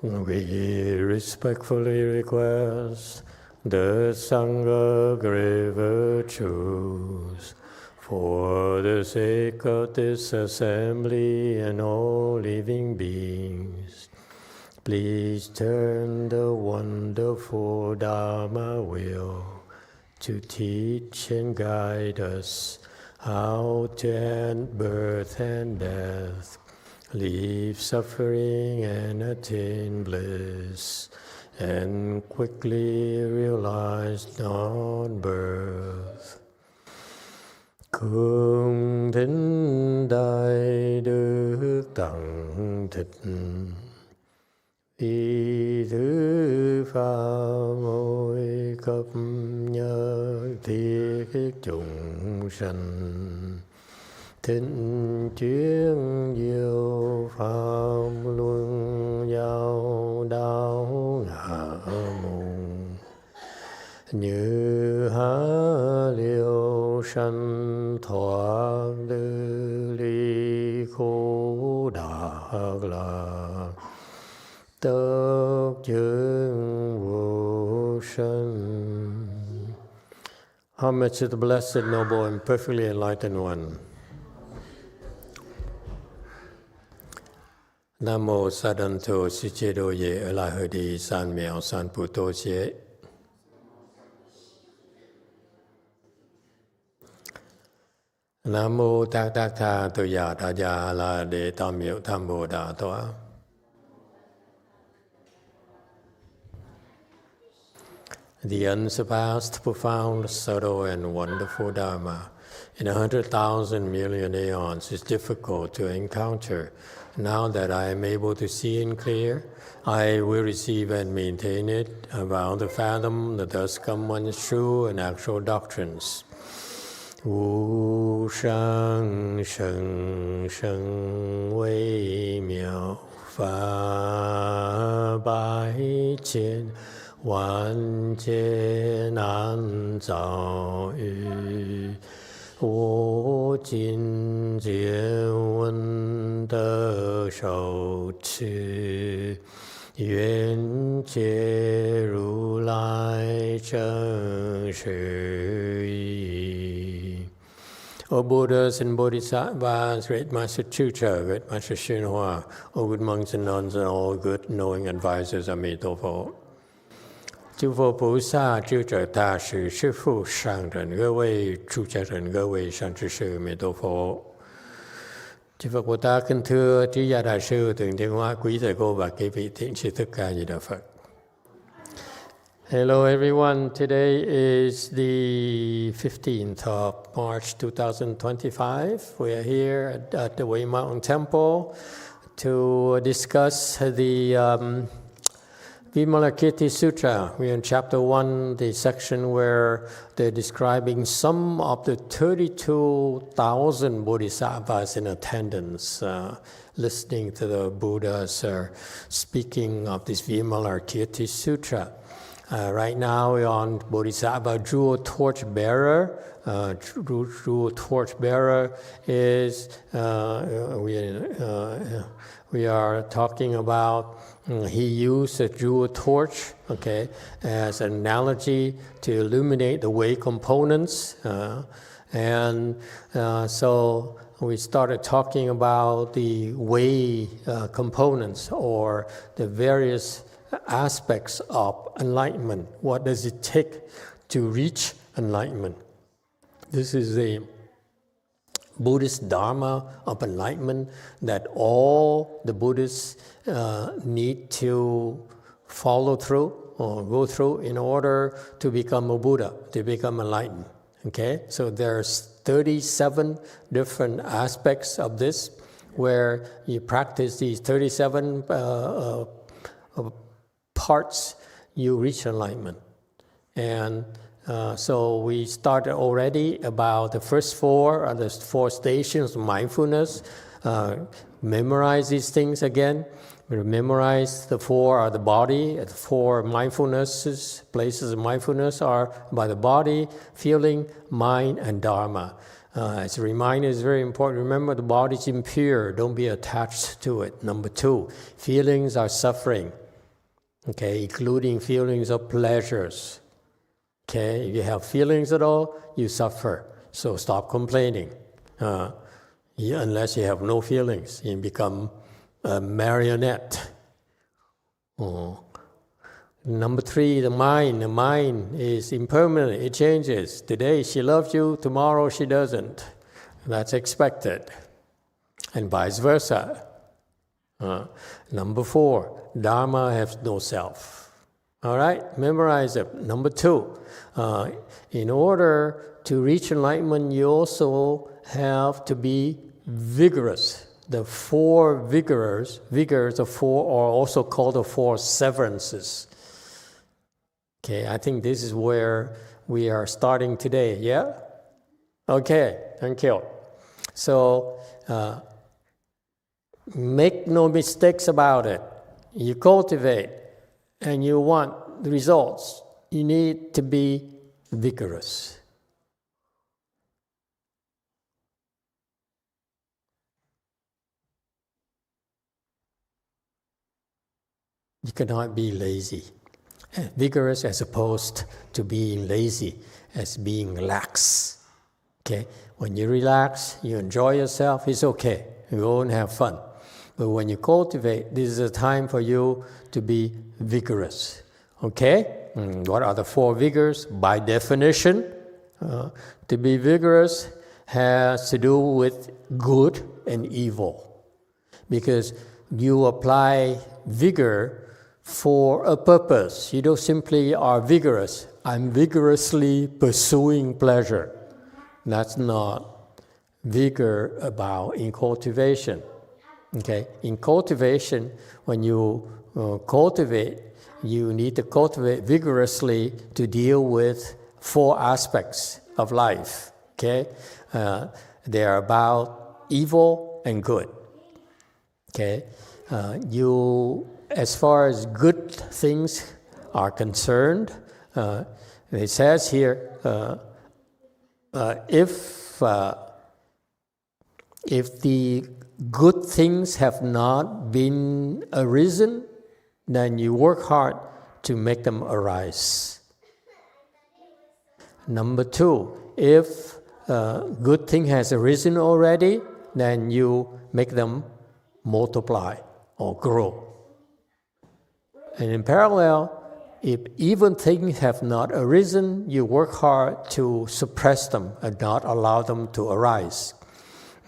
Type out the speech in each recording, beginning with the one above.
We respectfully request the Sangha great virtues for the sake of this assembly and all living beings. Please turn the wonderful Dharma wheel to teach and guide us how to end birth and death, leave suffering and attain bliss, and quickly realize non-birth. Cung thính Đại Đức Tặng Thịnh, vì thứ pháp môi cấp nhớ thiết chúng sanh, thịnh chuyên diệu pháp luân giao đạo ngã môn, như há liêu sanh thoát tư ly khổ đạc lạc, tất chứng vô sanh. Homage to the Blessed, Noble, and Perfectly Enlightened One. Nam mô Sa Đan Tô Sư Chế Đô Ye Ở Lại Hờ Đi San Miao San Pu Tô Chế. Nam mô Tát Tát Tha Tô Ya Đa Ya La Đế Tam Miệu Tham Bồ Đà Toa. The unsurpassed, profound, subtle, and wonderful Dharma in 100,000 million aeons is difficult to encounter. Now that I am able to see and clear, I will receive and maintain it. I vow to fathom the thus come one's true and actual doctrines. Wu shang sheng sheng wei miao fa bai qian wan jie nan zao yu, 我今见闻得受持，愿解如来真实义。O Buddhas and Bodhisattvas, Great Master Sutra, Great Master Xinhua, O good monks and nuns, and all good knowing advisors, Amitabha. 诸佛菩萨、智者大师、师父、上人、各位出家人、各位善知识，弥陀佛。Chư Phật Bồ Tát kính thưa trí gia đại sư, thượng thiên hóa, quý thầy cô và quý vị thiện sư Thích Ca Di Đà Phật. Hello everyone. Today is the 15th of March 2025. We are here at the Way Mountain Temple to discuss the Vimalakirti Sutra. We're in chapter 1, the section where they're describing some of the 32,000 bodhisattvas in attendance, listening to the Buddhas speaking of this Vimalakirti Sutra. Right now we're on Bodhisattva Jewel Torchbearer. Jewel Torchbearer is, we are talking about, he used a jewel torch, okay, as an analogy to illuminate the way components. So we started talking about the way components, or the various aspects of enlightenment. What does it take to reach enlightenment? This is the Buddhist Dharma of enlightenment that all the Buddhists need to follow through or go through in order to become a Buddha, to become enlightened. Okay, so there's 37 different aspects of this where you practice these 37 parts, you reach enlightenment. And so we started already about the first four, or the four stations of mindfulness. Memorize these things again. We memorize the four are the body, the four mindfulnesses, places of mindfulness are by the body, feeling, mind, and Dharma. As a reminder, it's very important. Remember, the body is impure. Don't be attached to it. Number two, feelings are suffering. Okay, including feelings of pleasures. Okay, if you have feelings at all, you suffer. So stop complaining. Unless you have no feelings, you become a marionette. Number 3, the mind. The mind is impermanent. It changes. Today she loves you, tomorrow she doesn't. That's expected. And vice versa. Number 4, Dharma has no self. All right, memorize it. Number 2, in order to reach enlightenment, you also have to be vigorous. The 4 vigors of 4 are also called the 4 severances. Okay, I think this is where we are starting today, yeah? Okay, thank you. So, make no mistakes about it. You cultivate and you want the results. You need to be vigorous. You cannot be lazy. Vigorous as opposed to being lazy, as being lax. Okay? When you relax, you enjoy yourself, it's okay. You go and have fun. But when you cultivate, this is a time for you to be vigorous. Okay? What are the 4 vigors? By definition, to be vigorous has to do with good and evil. Because you apply vigor for a purpose. You don't simply are vigorous. I'm vigorously pursuing pleasure. That's not vigor in cultivation. Okay? In cultivation, when you cultivate, you need to cultivate vigorously to deal with 4 aspects of life. Okay? They are about evil and good. Okay? As far as good things are concerned, it says here, if the good things have not been arisen, then you work hard to make them arise. Number 2, if good thing has arisen already, then you make them multiply or grow. And in parallel, if evil things have not arisen, you work hard to suppress them and not allow them to arise.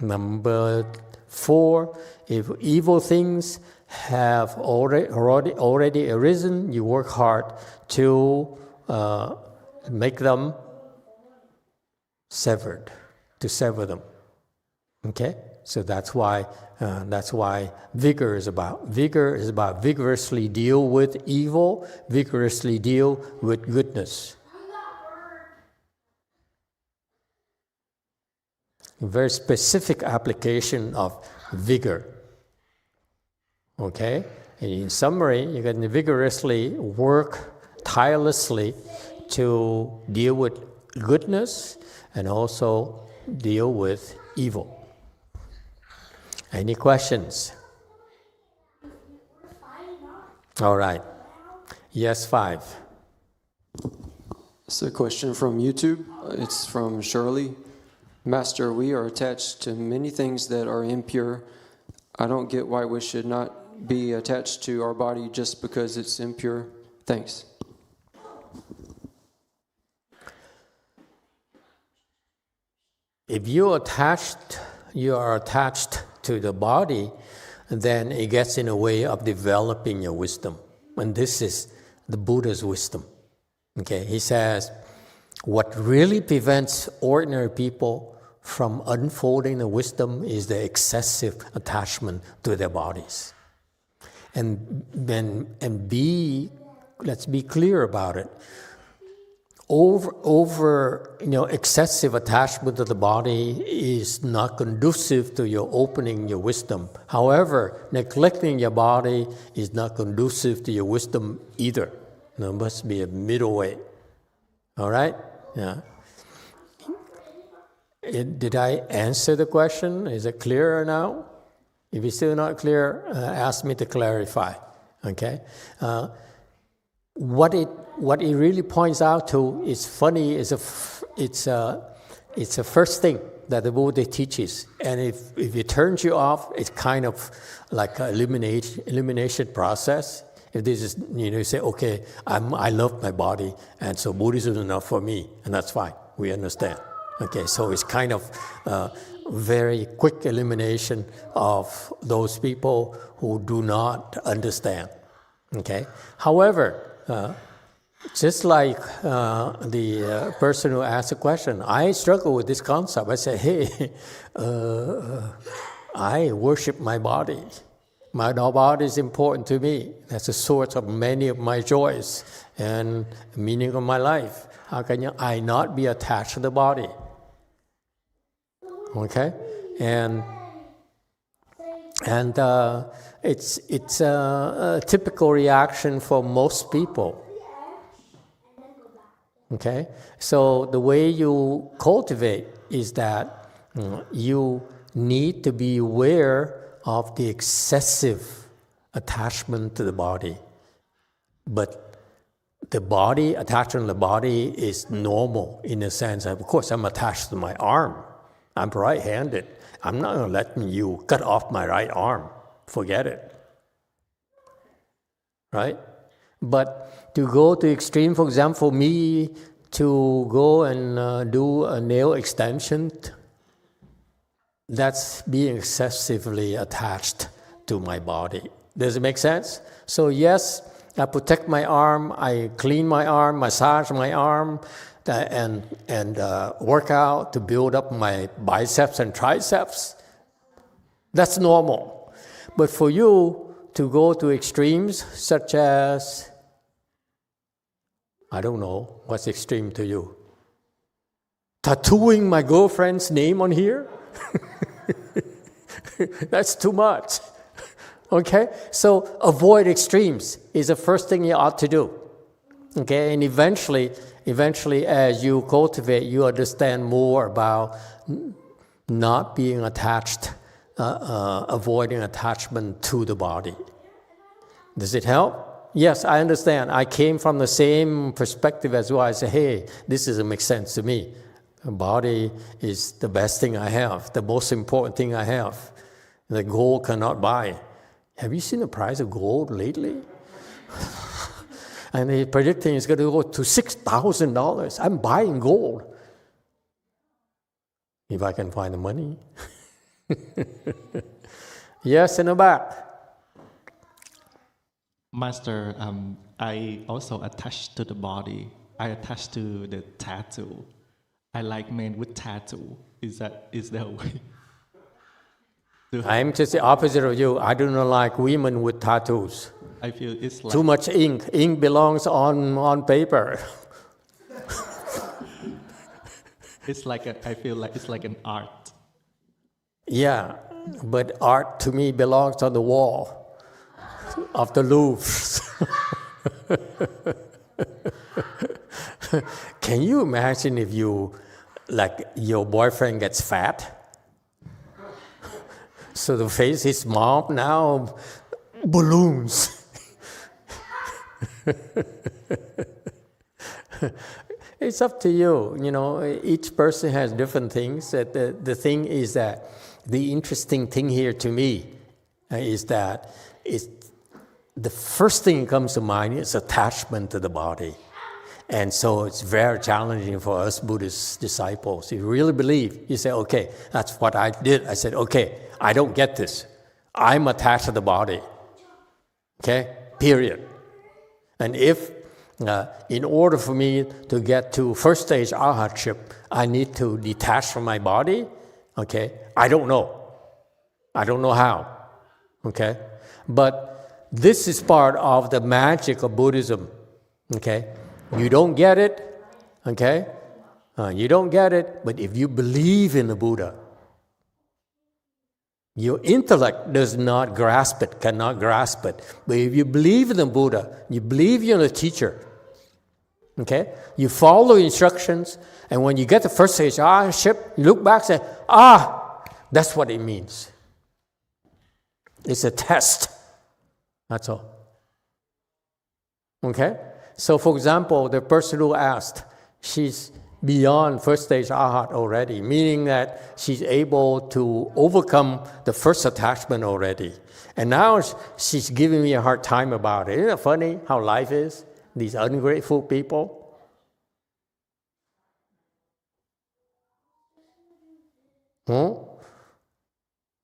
Number 4, if evil things have already arisen, you work hard to make them severed, to sever them. Okay? So that's why vigor is about. Vigor is about vigorously deal with evil, vigorously deal with goodness. A very specific application of vigor. Okay? And in summary, you can vigorously work tirelessly to deal with goodness and also deal with evil. Any questions? All right. Yes, 5. It's a question from YouTube. It's from Shirley. Master, we are attached to many things that are impure. I don't get why we should not be attached to our body just because it's impure. Thanks. If you are attached to the body, then it gets in the way of developing your wisdom. And this is the Buddha's wisdom. Okay, he says, what really prevents ordinary people from unfolding the wisdom is the excessive attachment to their bodies. Let's be clear about it. Excessive attachment to the body is not conducive to your opening your wisdom. However, neglecting your body is not conducive to your wisdom either. There must be a middle way. All right? Yeah. Did I answer the question? Is it clearer now? If it's still not clear, ask me to clarify. Okay? what it really points out to is funny. It's the first thing that the Buddha teaches, and if it turns you off, it's kind of like an elimination process. If this is, you say, okay, I love my body, and so Buddhism is enough for me, and that's fine. We understand. Okay, so it's kind of very quick elimination of those people who do not understand. Okay. However, just like the person who asked the question, I struggle with this concept. I say, hey, I worship my body. My body is important to me. That's the source of many of my joys and meaning of my life. How can I not be attached to the body? Okay, and it's a typical reaction for most people. Okay, so the way you cultivate is that you need to be aware of the excessive attachment to the body. But the body, attachment to the body is normal in the sense of course, I'm attached to my arm. I'm right-handed. I'm not going to let you cut off my right arm. Forget it. Right? But to go to extreme, for example, me to go and do a nail extension, that's being excessively attached to my body. Does it make sense? So yes, I protect my arm, I clean my arm, massage my arm, and work out to build up my biceps and triceps. That's normal. But for you to go to extremes such as, I don't know, what's extreme to you? Tattooing my girlfriend's name on here? That's too much. Okay? So avoid extremes is the first thing you ought to do. Okay? And eventually as you cultivate, you understand more about not being attached, avoiding attachment to the body. Does it help? Yes, I understand. I came from the same perspective as well. I say, hey, this doesn't make sense to me. The body is the best thing I have, the most important thing I have. The gold cannot buy. Have you seen the price of gold lately? And they're predicting it's going to go to $6,000. I'm buying gold. If I can find the money. Yes, in the back. Master, I also attach to the body. I attach to the tattoo. I like men with tattoo. Is that a way? I'm just the opposite of you. I do not like women with tattoos. I feel it's like too much ink. Ink belongs on paper. I feel like it's like an art. Yeah, but art to me belongs on the wall of the Louvre. Can you imagine if your boyfriend gets fat? So the face is small, now balloons. It's up to you. Each person has different things. The thing is that the interesting thing here to me is that the first thing that comes to mind is attachment to the body. And so it's very challenging for us Buddhist disciples. You really believe, you say, okay, that's what I did. I said, okay, I don't get this. I'm attached to the body. Okay, period. And if, in order for me to get to first stage arhatship, I need to detach from my body, okay, I don't know. I don't know how, okay? But this is part of the magic of Buddhism, okay? You don't get it, okay? You don't get it, but if you believe in the Buddha, your intellect does not grasp it, cannot grasp it. But if you believe in the Buddha, you believe in the teacher, okay? You follow instructions, and when you get the first stage arhatship, you look back and say, that's what it means. It's a test. That's all. Okay? So for example, the person who asked, she's beyond first stage arhat already, meaning that she's able to overcome the first attachment already. And now she's giving me a hard time about it. Isn't it funny how life is? These ungrateful people.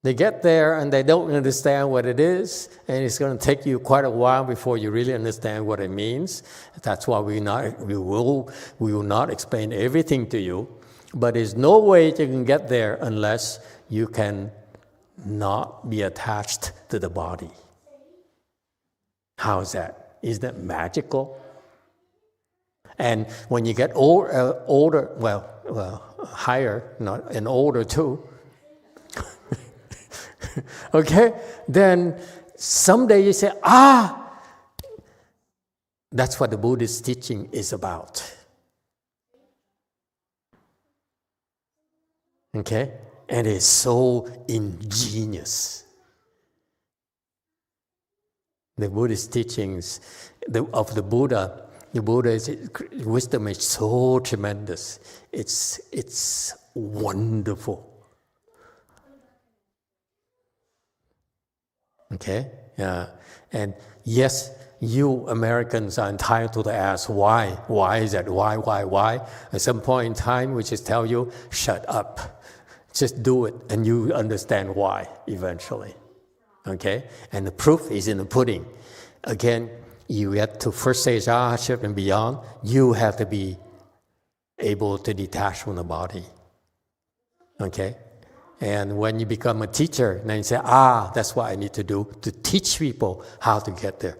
They get there and they don't understand what it is, and it's going to take you quite a while before you really understand what it means. That's why we will not explain everything to you. But there's no way you can get there unless you can not be attached to the body. How is that? Isn't that magical? And when you get older, higher, and older too, okay, then someday you say, that's what the Buddhist teaching is about. Okay? And it's so ingenious. The Buddhist teachings of the Buddha's wisdom is so tremendous. It's wonderful. Okay? And yes, you Americans are entitled to ask why. Why is that? Why? At some point in time, we just tell you, shut up. Just do it, and you understand why eventually. Okay? And the proof is in the pudding. Again, you get to first stage arhatship and beyond, you have to be able to detach from the body. Okay? And when you become a teacher, then you say, that's what I need to do to teach people how to get there.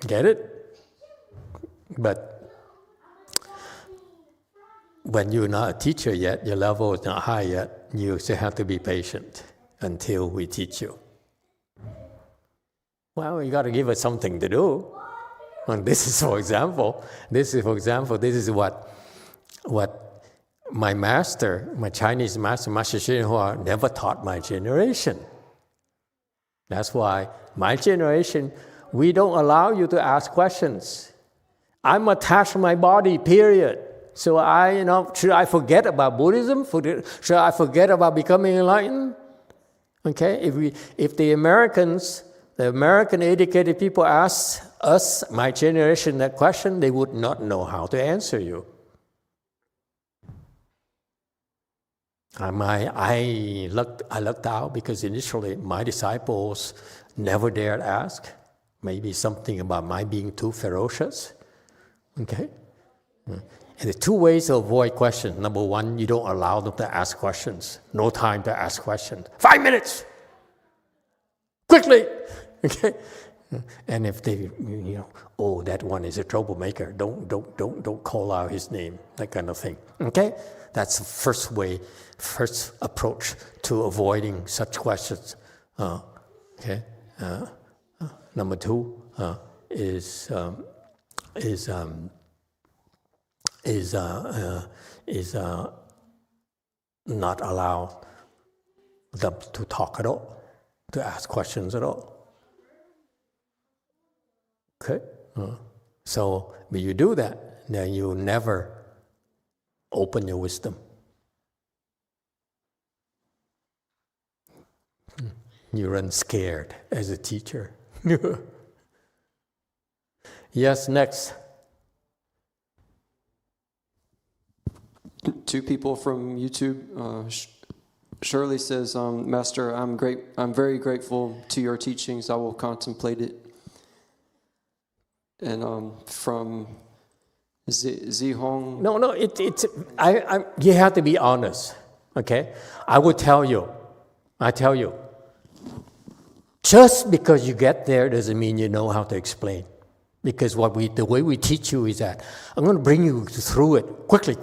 Get it? But when you're not a teacher yet, your level is not high yet, you still have to be patient until we teach you. Well, you got to give us something to do. And this is what my master, my Chinese master, Master Hua, never taught my generation. That's why my generation, we don't allow you to ask questions. I'm attached to my body, period. So should I forget about Buddhism? Should I forget about becoming enlightened? Okay, if the American educated people ask us, my generation, that question, they would not know how to answer you. I lucked out because initially my disciples never dared ask. Maybe something about my being too ferocious. Okay? And the two ways to avoid questions. Number one, you don't allow them to ask questions. No time to ask questions. 5 minutes! Quickly! Okay? And if they, that one is a troublemaker, don't call out his name, that kind of thing. Okay? That's the first approach to avoiding such questions. Okay? Number two is not allow them to talk at all, to ask questions at all. Okay? So when you do that, then you never open your wisdom. You run scared as a teacher. Yes, next. Two people from YouTube. Shirley says, Master, I'm very grateful to your teachings. I will contemplate it. And from Zihong. No, you have to be honest. Okay? I tell you, just because you get there doesn't mean you know how to explain. Because the way we teach you is that I'm going to bring you through it quickly,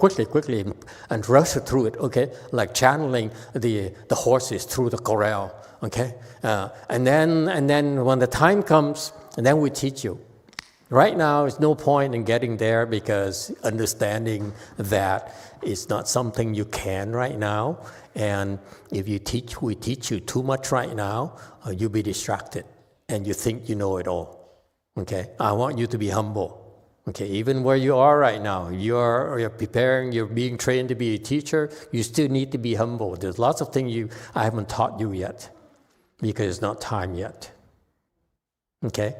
and rush through it, okay? Like channeling the horses through the corral, okay? And then when the time comes, and then we teach you. Right now, there's no point in getting there because understanding that is not something you can right now. And if we teach you too much right now, you'll be distracted and you think you know it all. Okay, I want you to be humble. Okay, even where you are right now, you're preparing, you're being trained to be a teacher, you still need to be humble. There's lots of things I haven't taught you yet because it's not time yet. Okay,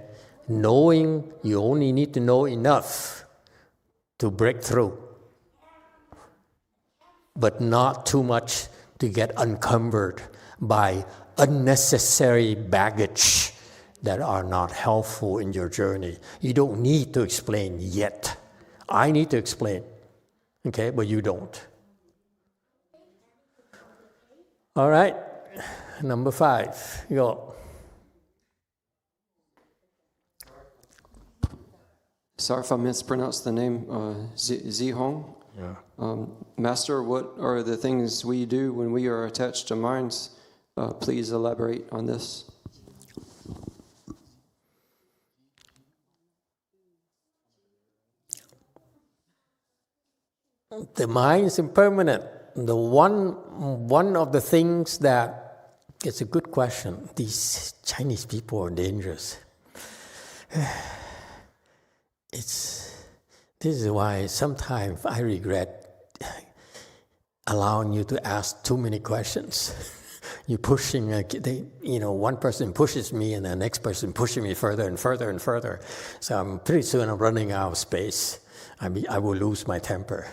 knowing, you only need to know enough to break through, but not too much to get encumbered by unnecessary baggage that are not helpful in your journey. You don't need to explain yet. I need to explain, okay, but you don't. All right, number 5, go. Sorry if I mispronounced the name, Zihong. Yeah. Master, what are the things we do when we are attached to minds? Please elaborate on this. The mind is impermanent. The one of the things that, it's a good question. These Chinese people are dangerous. This is why sometimes I regret allowing you to ask too many questions. You're pushing, one person pushes me and the next person pushing me further and further and further. So I'm pretty soon I'm running out of space. I will lose my temper.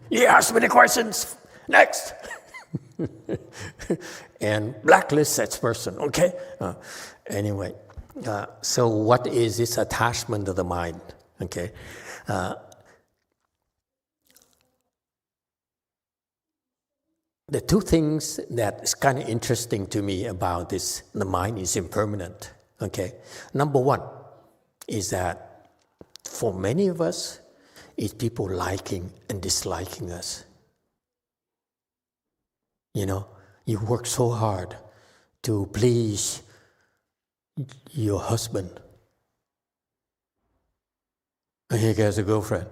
You ask many questions. Next. And blacklist that person. Okay. Anyway, so what is this attachment to the mind? Okay. The two things that is kind of interesting to me about this, the mind is impermanent. Okay. Number one is that for many of us, it's people liking and disliking us. You work so hard to please your husband. And he has a girlfriend.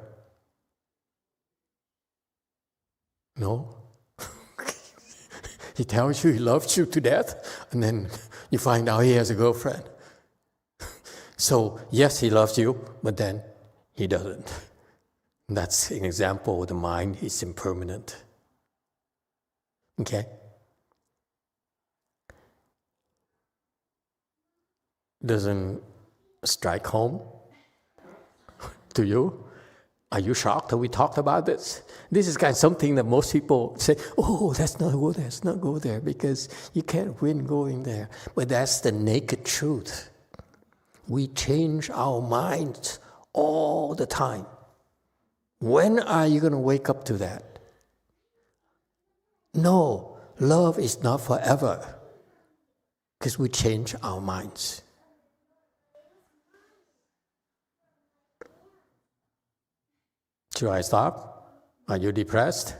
No? He tells you he loves you to death, and then you find out he has a girlfriend. So, yes, he loves you, but then he doesn't. That's an example. The mind is impermanent. Okay? Doesn't strike home to you? Are you shocked that we talked about this? This is kind of something that most people say, oh, let's not go there, let's not go there, because you can't win going there. But that's the naked truth. We change our minds all the time. When are you going to wake up to that? No, love is not forever, because we change our minds. Should I stop? Are you depressed?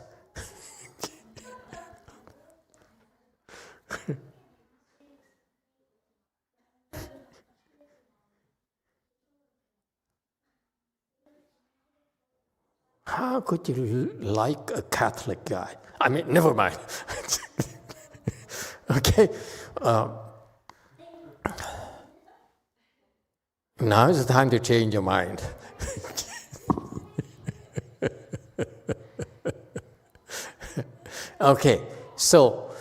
How could you like a Catholic guy? I mean, never mind. Okay. Now is the time to change your mind. Okay, so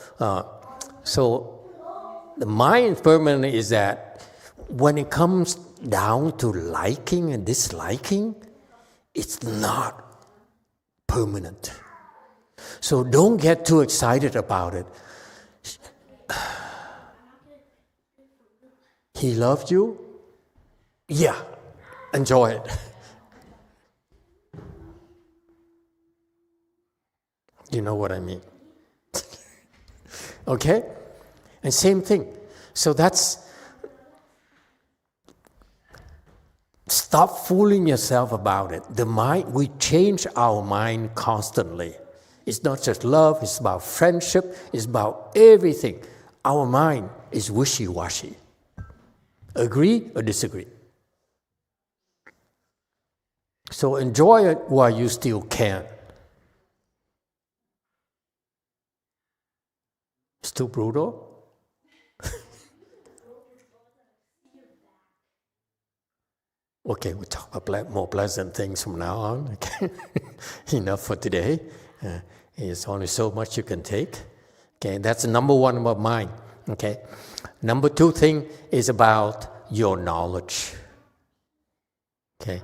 the mind permanent is that when it comes down to liking and disliking, it's not permanent. So don't get too excited about it. He loved you? Yeah, enjoy it. You know what I mean? Okay? And same thing. So stop fooling yourself about it. The mind, we change our mind constantly. It's not just love, it's about friendship, it's about everything. Our mind is wishy-washy. Agree or disagree? So enjoy it while you still can. It's too brutal? Okay, we'll talk about more pleasant things from now on. Okay, enough for today. There's only so much you can take. Okay, that's number one about mind. Okay, number two thing is about your knowledge. Okay,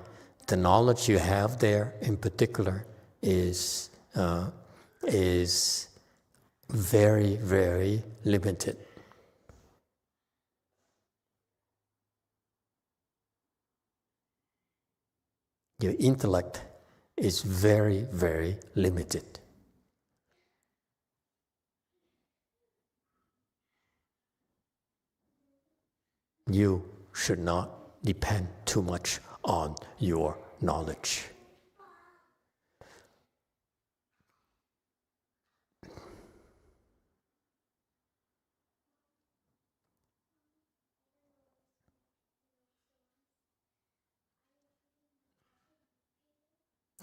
the knowledge you have there in particular is very, very limited. Your intellect is very, very limited. You should not depend too much on your knowledge.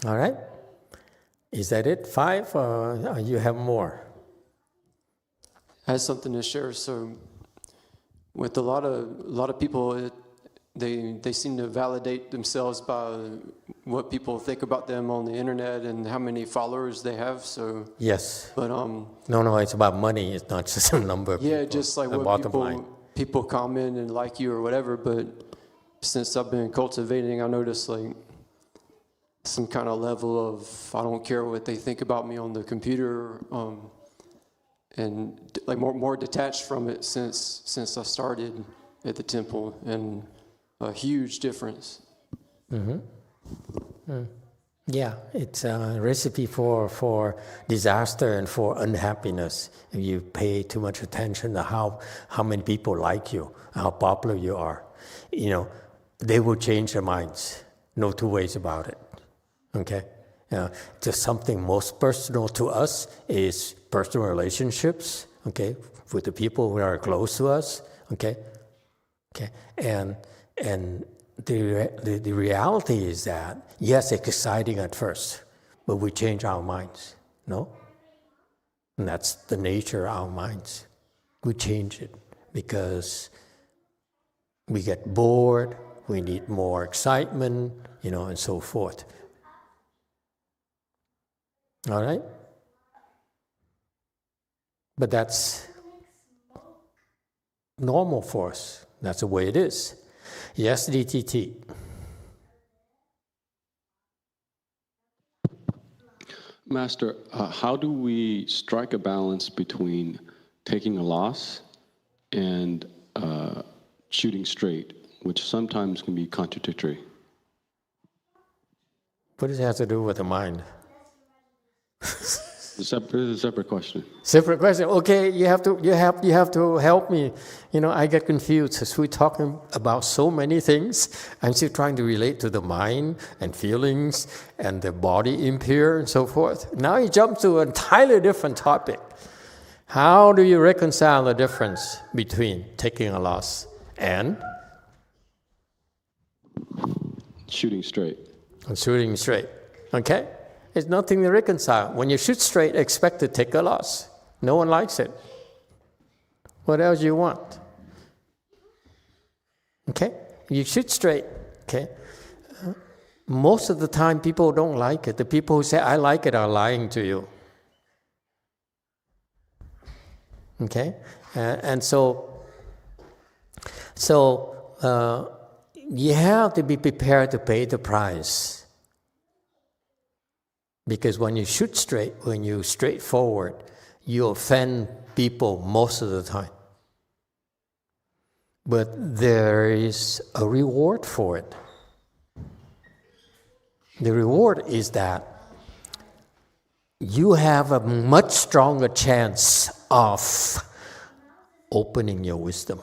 All right? Is that it? 5 or you have more? I have something to share. So with a lot of people, they seem to validate themselves by what people think about them on the internet and how many followers they have. So yes. But no, it's about money. It's not just a number of people. Yeah, just like what people comment and like you or whatever. But since I've been cultivating, I noticed like some kind of level of I don't care what they think about me on the computer, and like more detached from it since I started at the temple, and a huge difference. Mm-hmm. Yeah, it's a recipe for disaster and for unhappiness. If you pay too much attention to how many people like you, how popular you are, they will change their minds. No two ways about it. Okay? Just something most personal to us is personal relationships, okay, with the people who are close to us, okay? And the reality is that, yes, it's exciting at first, but we change our minds, no? And that's the nature of our minds. We change it because we get bored, we need more excitement, and so forth. All right? But that's normal for us. That's the way it is. Yes, DTT. Master, how do we strike a balance between taking a loss and shooting straight, which sometimes can be contradictory? What does it have to do with the mind? This is a separate question. Separate question. Okay, you have to help me. I get confused as we're talking about so many things. I'm still trying to relate to the mind and feelings and the body impure and so forth. Now you jump to an entirely different topic. How do you reconcile the difference between taking a loss and shooting straight? And shooting straight. Okay? There's nothing to reconcile. When you shoot straight, expect to take a loss. No one likes it. What else do you want? Okay? You shoot straight. Okay? Most of the time, people don't like it. The people who say, I like it, are lying to you. Okay? And so you have to be prepared to pay the price. Because when you shoot straight, when you straightforward, you offend people most of the time. But there is a reward for it. The reward is that you have a much stronger chance of opening your wisdom.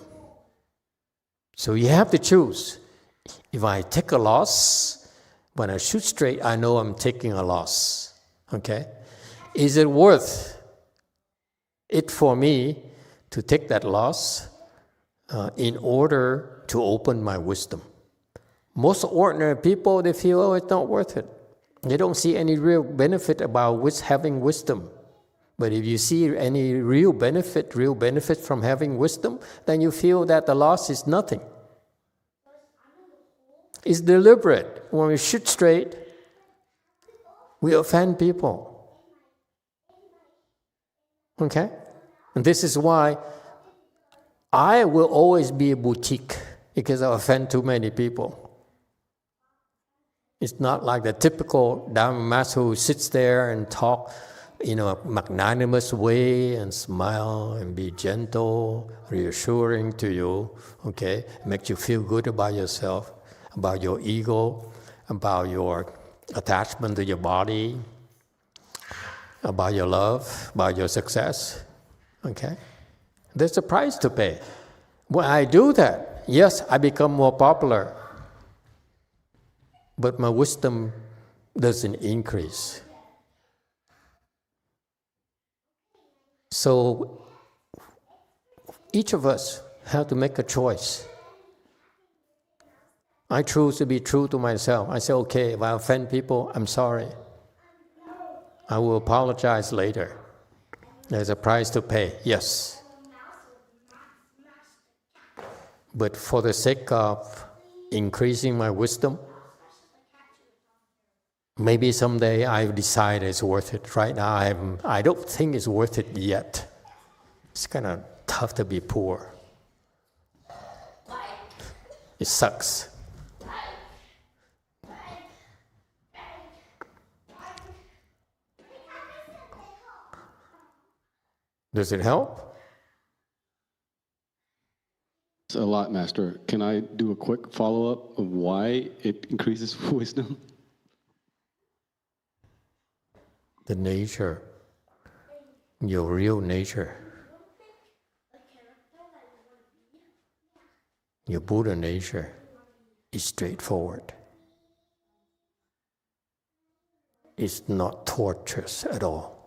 So you have to choose. If I take a loss, when I shoot straight, I know I'm taking a loss. Okay? Is it worth it for me to take that loss in order to open my wisdom? Most ordinary people, they feel, it's not worth it. They don't see any real benefit about having wisdom. But if you see any real benefit from having wisdom, then you feel that the loss is nothing. It's deliberate. When we shoot straight, we offend people. Okay? And this is why I will always be a boutique, because I offend too many people. It's not like the typical Dharma master who sits there and talk in a magnanimous way and smile and be gentle, reassuring to you, okay? Makes you feel good about yourself, about your ego, about your attachment to your body, about your love, about your success, okay? There's a price to pay. When I do that, yes, I become more popular, but my wisdom doesn't increase. So each of us have to make a choice. I choose to be true to myself. I say, okay, if I offend people, I'm sorry. I will apologize later. There's a price to pay, yes. But for the sake of increasing my wisdom, maybe someday I decide it's worth it. Right now, I don't think it's worth it yet. It's kind of tough to be poor. It sucks. Does it help? It's a lot, Master. Can I do a quick follow-up of why it increases wisdom? The nature, your real nature, your Buddha nature is straightforward. It's not torturous at all.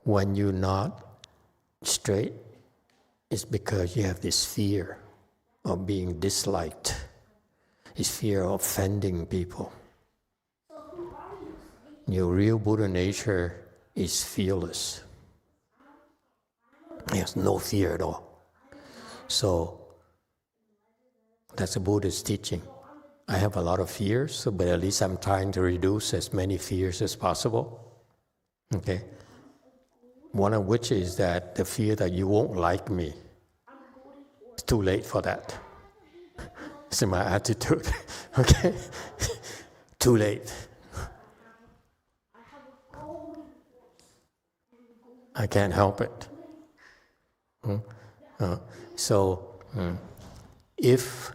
When you're not straight, it's because you have this fear of being disliked. It's fear of offending people. Your real Buddha nature is fearless. He has no fear at all. So that's the Buddha's teaching. I have a lot of fears, but at least I'm trying to reduce as many fears as possible. Okay? One of which is that the fear that you won't like me. It's too late for that. It's my attitude. Okay? Too late. I can't help it. If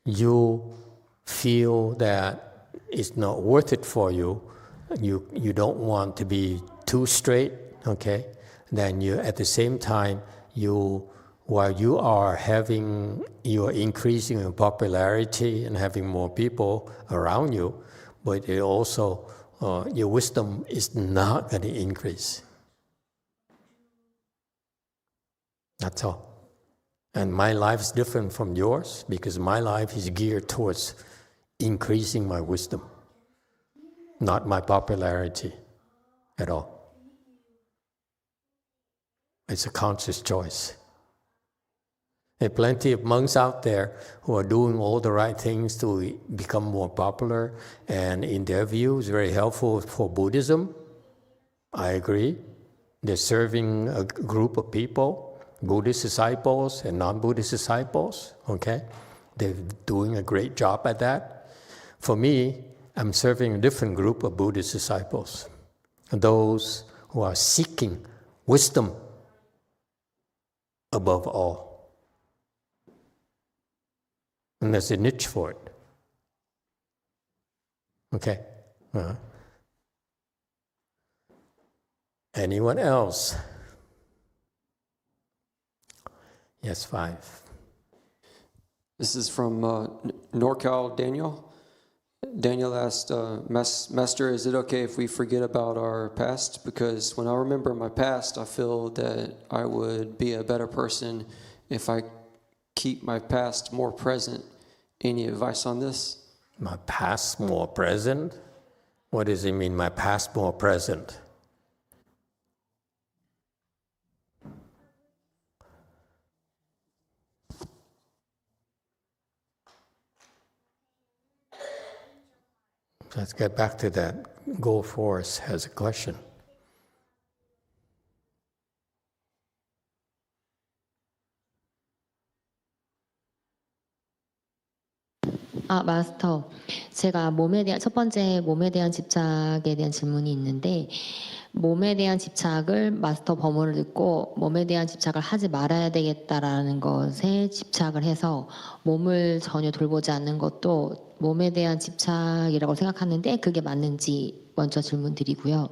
you feel that it's not worth it for you, you don't want to be too straight, okay? Then you, at the same time, while you are increasing in popularity and having more people around you, but it also, your wisdom is not going to increase. That's all. And my life is different from yours because my life is geared towards increasing my wisdom, not my popularity at all. It's a conscious choice. There are plenty of monks out there who are doing all the right things to become more popular, and in their view, it's very helpful for Buddhism. I agree. They're serving a group of people, Buddhist disciples and non-Buddhist disciples, okay? They're doing a great job at that. For me, I'm serving a different group of Buddhist disciples, those who are seeking wisdom above all. And there's a niche for it. Okay? Anyone else? Yes, 5. This is from NorCal Daniel. Daniel asked, Master, is it okay if we forget about our past? Because when I remember my past, I feel that I would be a better person if I keep my past more present. Any advice on this? My past more present? What does it mean, my past more present? Let's get back to that. Go Force has a question. 마스터, 제가 첫 번째 몸에 대한 집착에 대한 질문이 있는데, 몸에 대한 집착을 마스터 법문을 듣고 몸에 대한 집착을 하지 말아야 되겠다라는 것에 집착을 해서 몸을 전혀 돌보지 않는 것도 몸에 대한 집착이라고 생각하는데 그게 맞는지 먼저 질문 드리고요.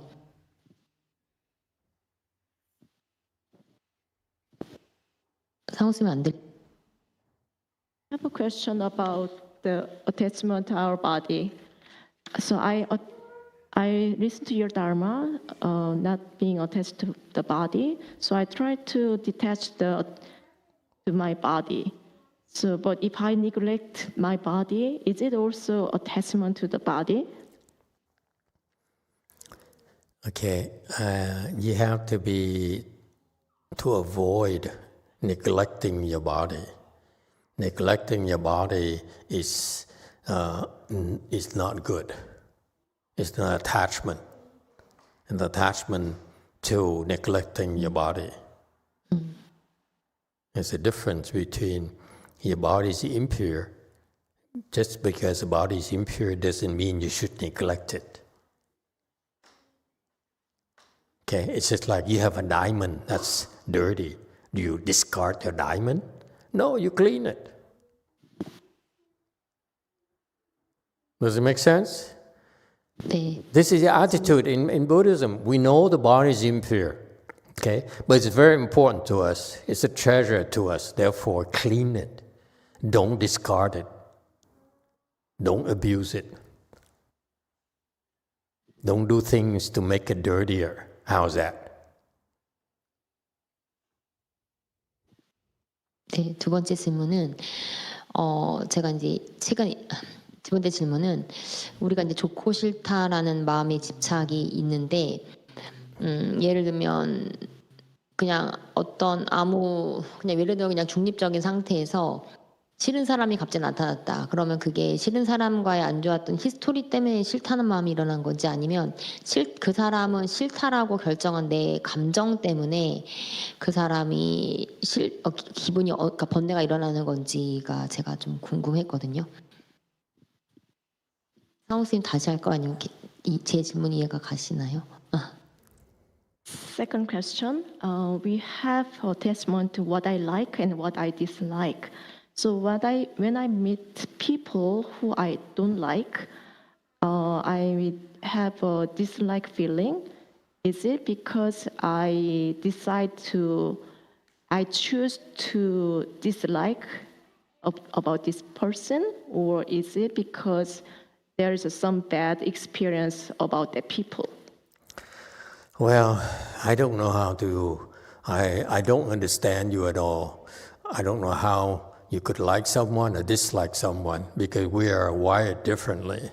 상우 쓰면 안 될. I have a question about the attachment to our body. So I listen to your Dharma, not being attached to the body. So I try to detach to my body. So, but if I neglect my body, is it also attachment to the body? Okay, you have to avoid neglecting your body. Neglecting your body is not good. It's an attachment, an attachment to neglecting your body. There's a difference between your body is impure. Just because the body is impure doesn't mean you should neglect it. Okay, it's just like you have a diamond that's dirty. Do you discard your diamond? No, you clean it. Does it make sense? 네. This is the attitude in Buddhism. We know the body is impure, okay? But it's very important to us. It's a treasure to us. Therefore, clean it. Don't discard it. Don't abuse it. Don't do things to make it dirtier. How's that? 네, 두 번째 질문은 제가 이제 두 번째 질문은 우리가 이제 좋고 싫다라는 마음의 집착이 있는데 예를 들면 그냥 그냥 예를 들어 그냥 중립적인 상태에서 싫은 사람이 갑자기 나타났다. 그러면 그게 싫은 사람과의 안 좋았던 히스토리 때문에 싫다는 마음이 일어난 건지 아니면 그 사람은 싫다라고 결정한 내 감정 때문에 그 사람이 기분이 그러니까 번뇌가 일어나는 건지가 제가 좀 궁금했거든요. 상우 선생님 다시 할까요? 아니면 제 질문 이해가 가시나요? Second question, we have attachment to what I like and what I dislike. So when I meet people who I don't like, I have a dislike feeling. Is it because I choose to dislike about this person, or is it because there is some bad experience about the people? Well, I don't know how to, I don't understand you at all. I don't know how you could like someone or dislike someone because we are wired differently.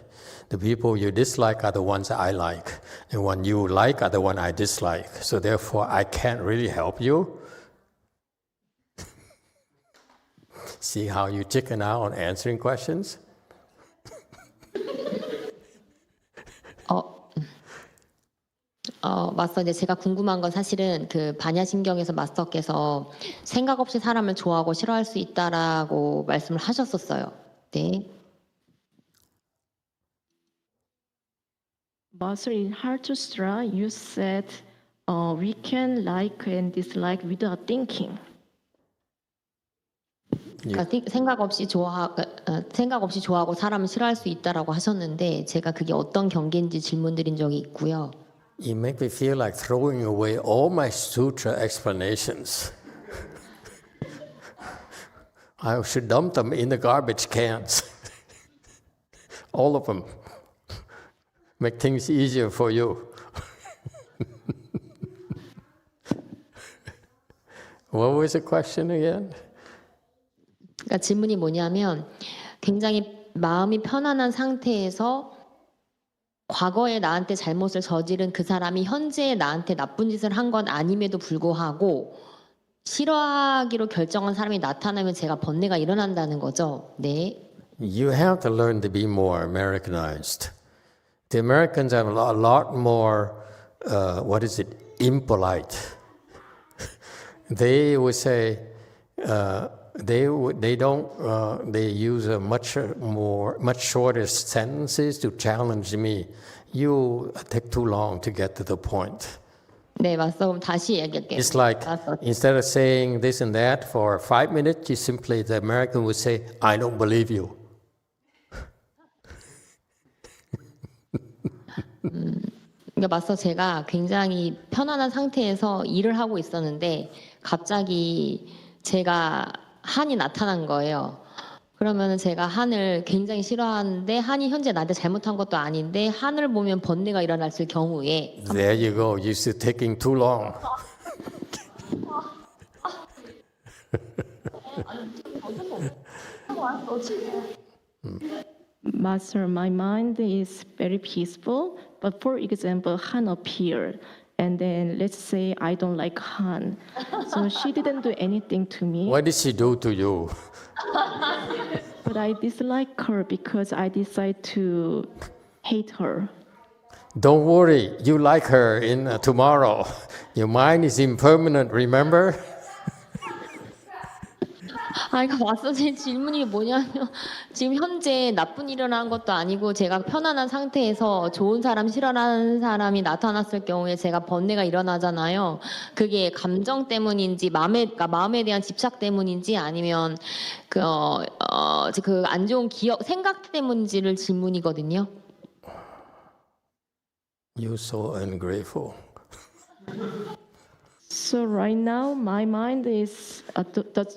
The people you dislike are the ones I like, and one you like are the one I dislike. So therefore, I can't really help you. See how you chicken out on answering questions? 마스터, 이제 제가 궁금한 건 사실은 그 반야심경에서 마스터께서 생각 없이 사람을 좋아하고 싫어할 수 있다라고 말씀을 하셨었어요. 네. Master, in Heart Sutra, you said we can like and dislike without thinking. 그러니까 생각 없이 좋아하고 사람을 싫어할 수 있다라고 하셨는데 제가 그게 어떤 경계인지 질문드린 적이 있고요. You make me feel like throwing away all my sutra explanations. I should dump them in the garbage cans. All of them. Make things easier for you. What was the question again? 그러니까 질문이 뭐냐면 굉장히 마음이 편안한 상태에서 과거에 나한테 잘못을 저지른 그 사람이 현재에 나한테 나쁜 짓을 한 건 아님에도 불구하고 싫어하기로 결정한 사람이 나타나면 제가 번뇌가 일어난다는 거죠. 네. You have to learn to be more Americanized. The Americans are a lot more, impolite. They would say, they use a much shorter sentences to challenge me. You take too long to get to the point. 네, 맞어. 그럼 다시 얘기할게요. It's like, instead of saying this and that for 5 minutes, the American would say, I don't believe you. 그러니까 맞서 제가 굉장히 편안한 상태에서 일을 하고 있었는데 갑자기 제가 한이 나타난 거예요. 그러면 제가 한을 굉장히 싫어하는데 한이 현재 나한테 잘못한 것도 아닌데 한을 보면 번뇌가 일어났을 경우에 There you go. You're still taking too long. Master, my mind is very peaceful, but for example, Han appeared, and then let's say I don't like Han. So she didn't do anything to me, What did she do to you? but I dislike her because I decide to hate her. Don't worry. You like her in tomorrow. Your mind is impermanent, remember? 그러니까 맞서 제 질문이 뭐냐면 지금 현재 나쁜 일을 한 것도 아니고 제가 편안한 상태에서 좋은 사람 싫어하는 사람이 나타났을 경우에 제가 번뇌가 일어나잖아요. 그게 감정 때문인지 마음에 대한 집착 때문인지 아니면 그 안 좋은 기억 생각 때문인지를 질문이거든요. You're so ungrateful. So right now, my mind is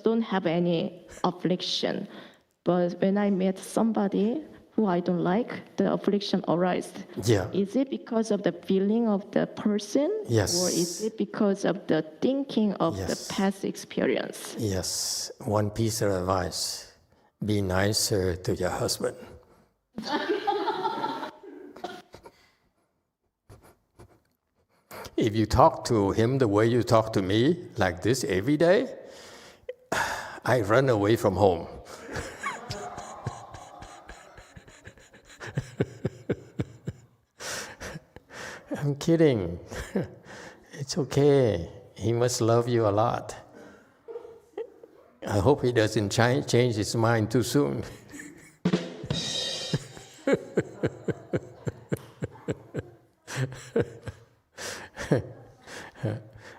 don't have any affliction, but when I met somebody who I don't like, the affliction arises. Yeah. Is it because of the feeling of the person, Yes. or is it because of the thinking of the Yes. past experience? Yes. One piece of advice. Be nicer to your husband. If you talk to him the way you talk to me, like this every day, I run away from home. I'm kidding. It's okay. He must love you a lot. I hope he doesn't change his mind too soon.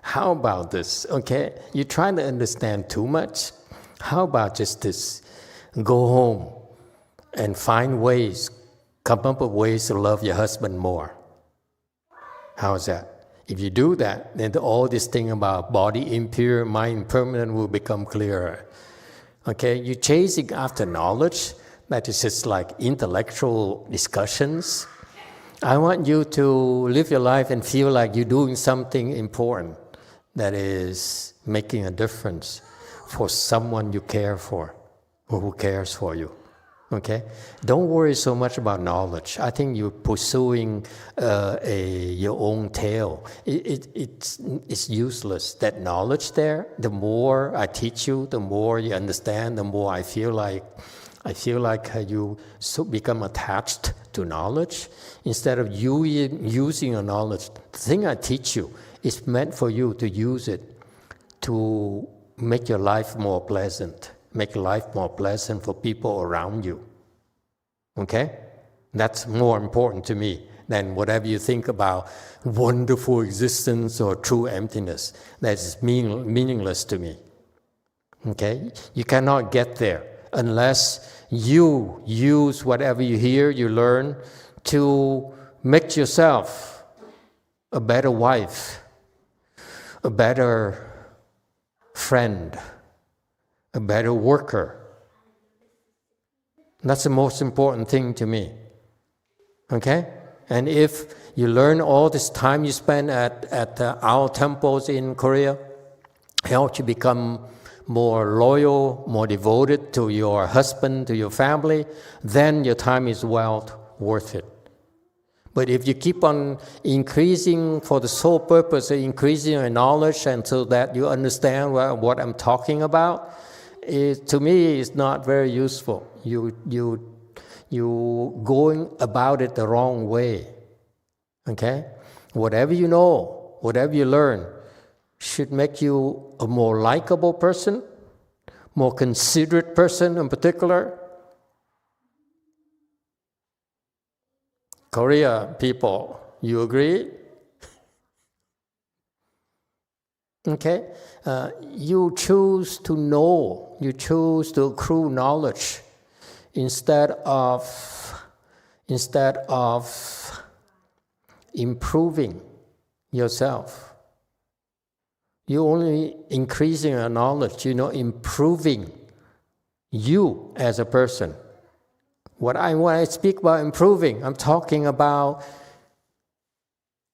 How about this? Okay, you're trying to understand too much. How about just this? Go home and find ways, come up with ways to love your husband more. How's that? If you do that, then all this thing about body impure, mind impermanent will become clearer. Okay, you're chasing after knowledge, that is just like intellectual discussions. I want you to live your life and feel like you're doing something important that is making a difference for someone you care for or who cares for you. Okay? Don't worry so much about knowledge. I think you're pursuing your own tail. It's useless. That knowledge there, the more I teach you, the more you understand, the more I feel like you become attached to knowledge. Instead of you using your knowledge, the thing I teach you is meant for you to use it to make your life more pleasant, make life more pleasant for people around you. Okay? That's more important to me than whatever you think about wonderful existence or true emptiness. That's meaningless to me. Okay? You cannot get there unless you use whatever you hear, you learn, to make yourself a better wife, a better friend, a better worker. That's the most important thing to me. Okay? And if you learn all this time you spend at our temples in Korea, help you become more loyal, more devoted to your husband, to your family, then your time is well worth it. But if you keep on increasing for the sole purpose of increasing your knowledge and so that you understand what I'm talking about, to me it's not very useful. You you going about it the wrong way. Okay? Whatever you know, whatever you learn, should make you a more likable person, more considerate person in particular. Korea people, you agree? Okay? You choose to know, you choose to accrue knowledge instead of improving yourself. You're only increasing your knowledge, you're not improving you as a person. When I speak about improving, I'm talking about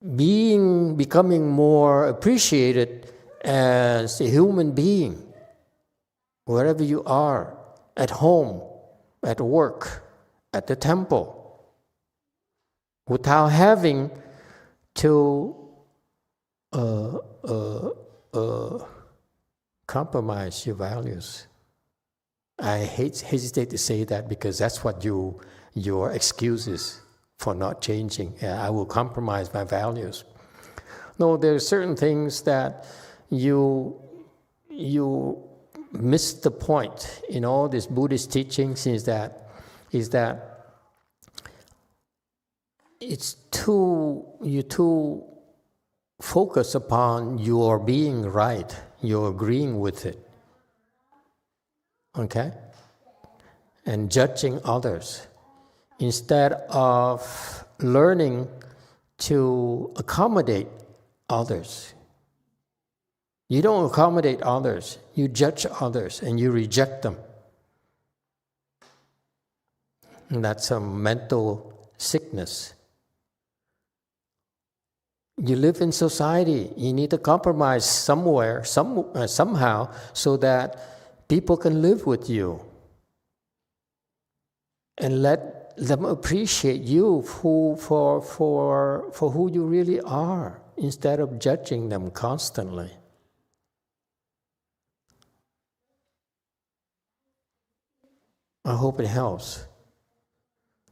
becoming more appreciated as a human being, wherever you are, at home, at work, at the temple, without having to compromise your values. I hesitate to say that because that's what your excuses for not changing. I will compromise my values. No, there are certain things that you miss the point in all this Buddhist teachings is that you too focus upon your being right, you're agreeing with it. Okay? And judging others instead of learning to accommodate others. You don't accommodate others, you judge others and you reject them. And that's a mental sickness. You live in society, you need to compromise somewhere, somehow, so that people can live with you. And let them appreciate you for who you really are, instead of judging them constantly. I hope it helps.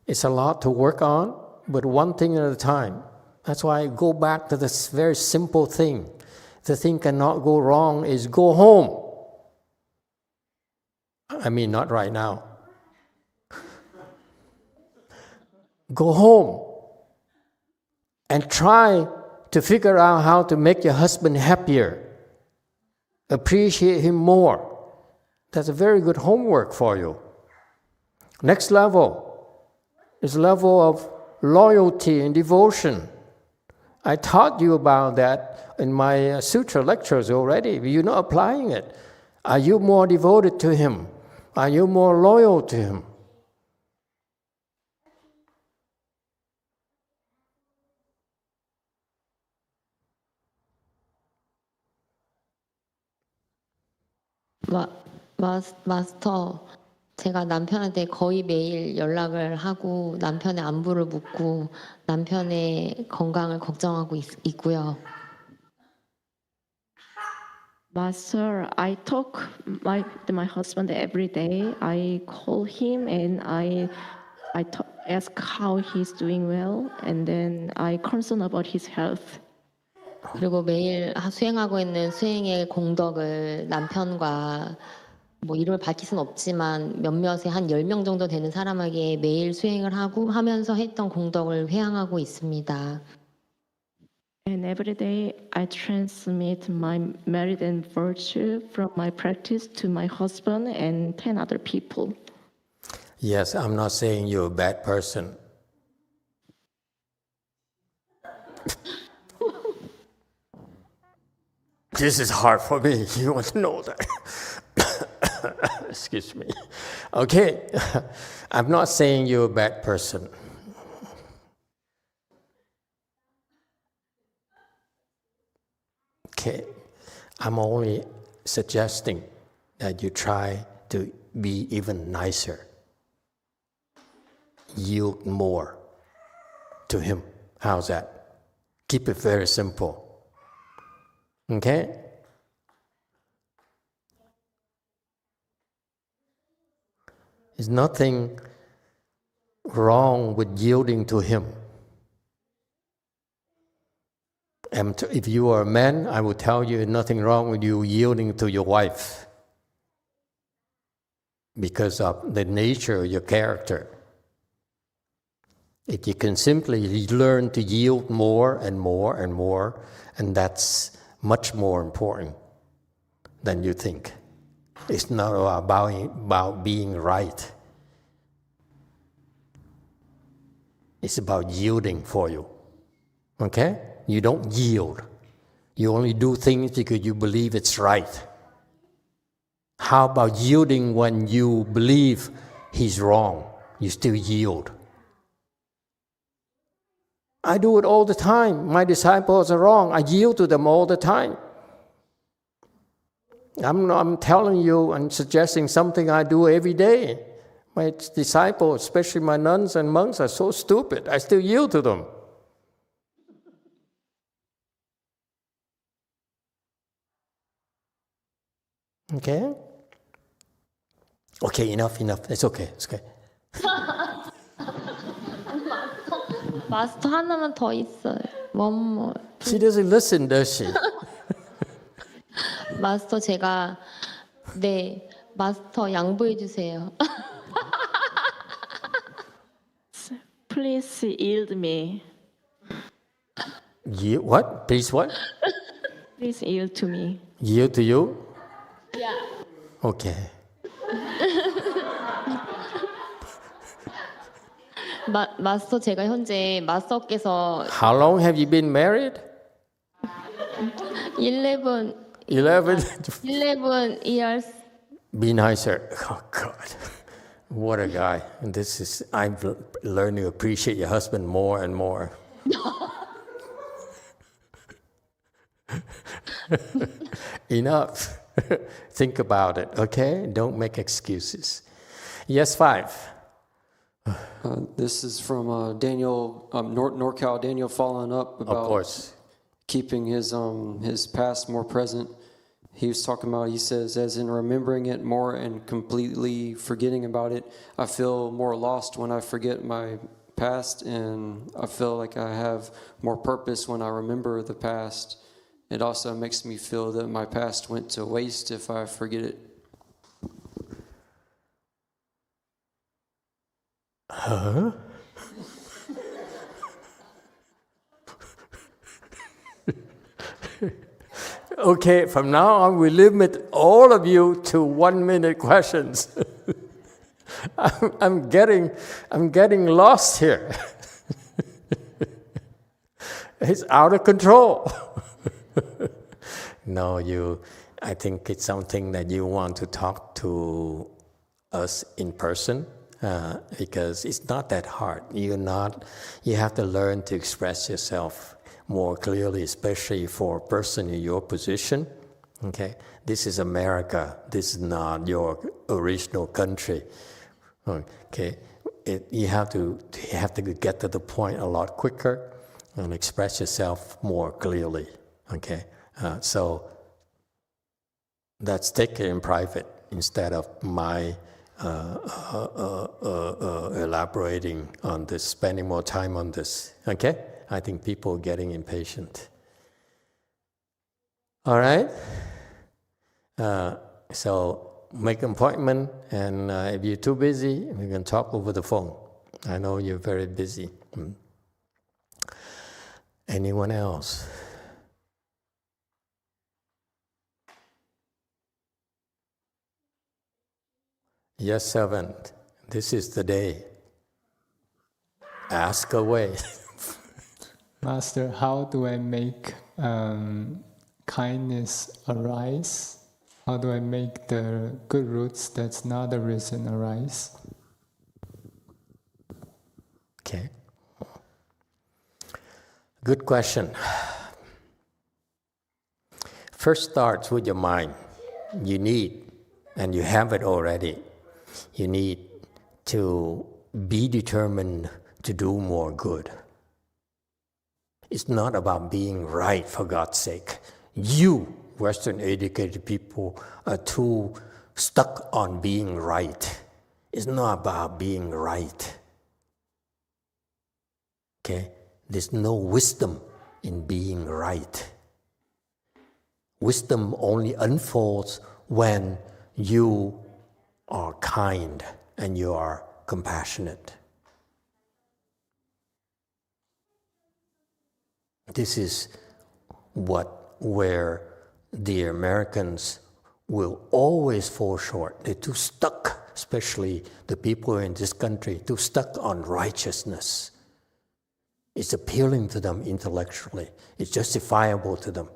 It's a lot to work on, but one thing at a time. That's why I go back to this very simple thing. The thing cannot go wrong is go home. I mean, not right now. Go home and try to figure out how to make your husband happier. Appreciate him more. That's a very good homework for you. Next level is level of loyalty and devotion. I taught you about that in my sutra lectures already. You're not applying it. Are you more devoted to him? Are you more loyal to him? 마스터, 제가 남편한테 거의 매일 연락을 하고 남편의 안부를 묻고 남편의 건강을 걱정하고 있고요. Master, I talk to my husband every day. I call him and I ask how he's doing well, and then I concern about his health. 그리고 매일 수행하고 있는 수행의 공덕을 남편과 이름을 밝힐 수는 없지만 몇몇의 한 10명 정도 되는 사람에게 매일 수행을 하면서 했던 공덕을 회항하고 있습니다. And every day I transmit my merit and virtue from my practice to my husband and 10 other people. Yes, I'm not saying you're a bad person. This is hard for me. You want to know that. Excuse me. Okay, I'm not saying you're a bad person. Okay, I'm only suggesting that you try to be even nicer. Yield more to him. How's that? Keep it very simple. Okay? There's nothing wrong with yielding to him. And if you are a man, I will tell you nothing wrong with you yielding to your wife because of the nature of your character. If you can simply learn to yield more and more and more, and that's much more important than you think. It's not about being right. It's about yielding for you. Okay? You don't yield. You only do things because you believe it's right. How about yielding when you believe he's wrong? You still yield. I do it all the time. My disciples are wrong. I yield to them all the time. I'm telling you and suggesting something I do every day. My disciples, especially my nuns and monks, are so stupid. I still yield to them. Okay? Okay, enough. It's okay. 마스터 하나만 더 있어요. One more. She doesn't listen, does she? 마스터 제가 네 마스터 양보해 주세요. Please yield me. What? Please what? Please yield to me. Yield to you? Yeah. Okay. 마스터 제가 현재 마스터께서 How long have you been married? 11 years. Be nicer. Oh, God. What a guy. I'm learning to appreciate your husband more and more. Enough. Think about it, okay? Don't make excuses. Yes, 5. This is from Daniel, NorCal. Daniel following up about Of course. keeping his past more present. He was talking about, he says, as in remembering it more and completely forgetting about it, I feel more lost when I forget my past, and I feel like I have more purpose when I remember the past. It also makes me feel that my past went to waste if I forget it. Huh? Okay, from now on we limit all of you to 1-minute questions. I'm getting lost here. It's out of control. No, I think it's something that you want to talk to us in person. Because it's not that hard. You have to learn to express yourself more clearly, especially for a person in your position. Okay, this is America. This is not your original country. Okay, you have to get to the point a lot quicker and express yourself more clearly. Okay, so let's take it in private instead of my elaborating on this, spending more time on this. Okay? I think people are getting impatient. All right? So make an appointment, and if you're too busy, we can talk over the phone. I know you're very busy. Anyone else? Yes, 7. This is the day. Ask away. Master, how do I make kindness arise? How do I make the good roots that's not the reason arise? Okay. Good question. First starts with your mind. You need, and you have it already, you need to be determined to do more good. It's not about being right, for God's sake. You, Western educated people, are too stuck on being right. It's not about being right. Okay? There's no wisdom in being right. Wisdom only unfolds when you are kind and you are compassionate. This is where the Americans will always fall short. They're too stuck, especially the people in this country, too stuck on righteousness. It's appealing to them intellectually. It's justifiable to them.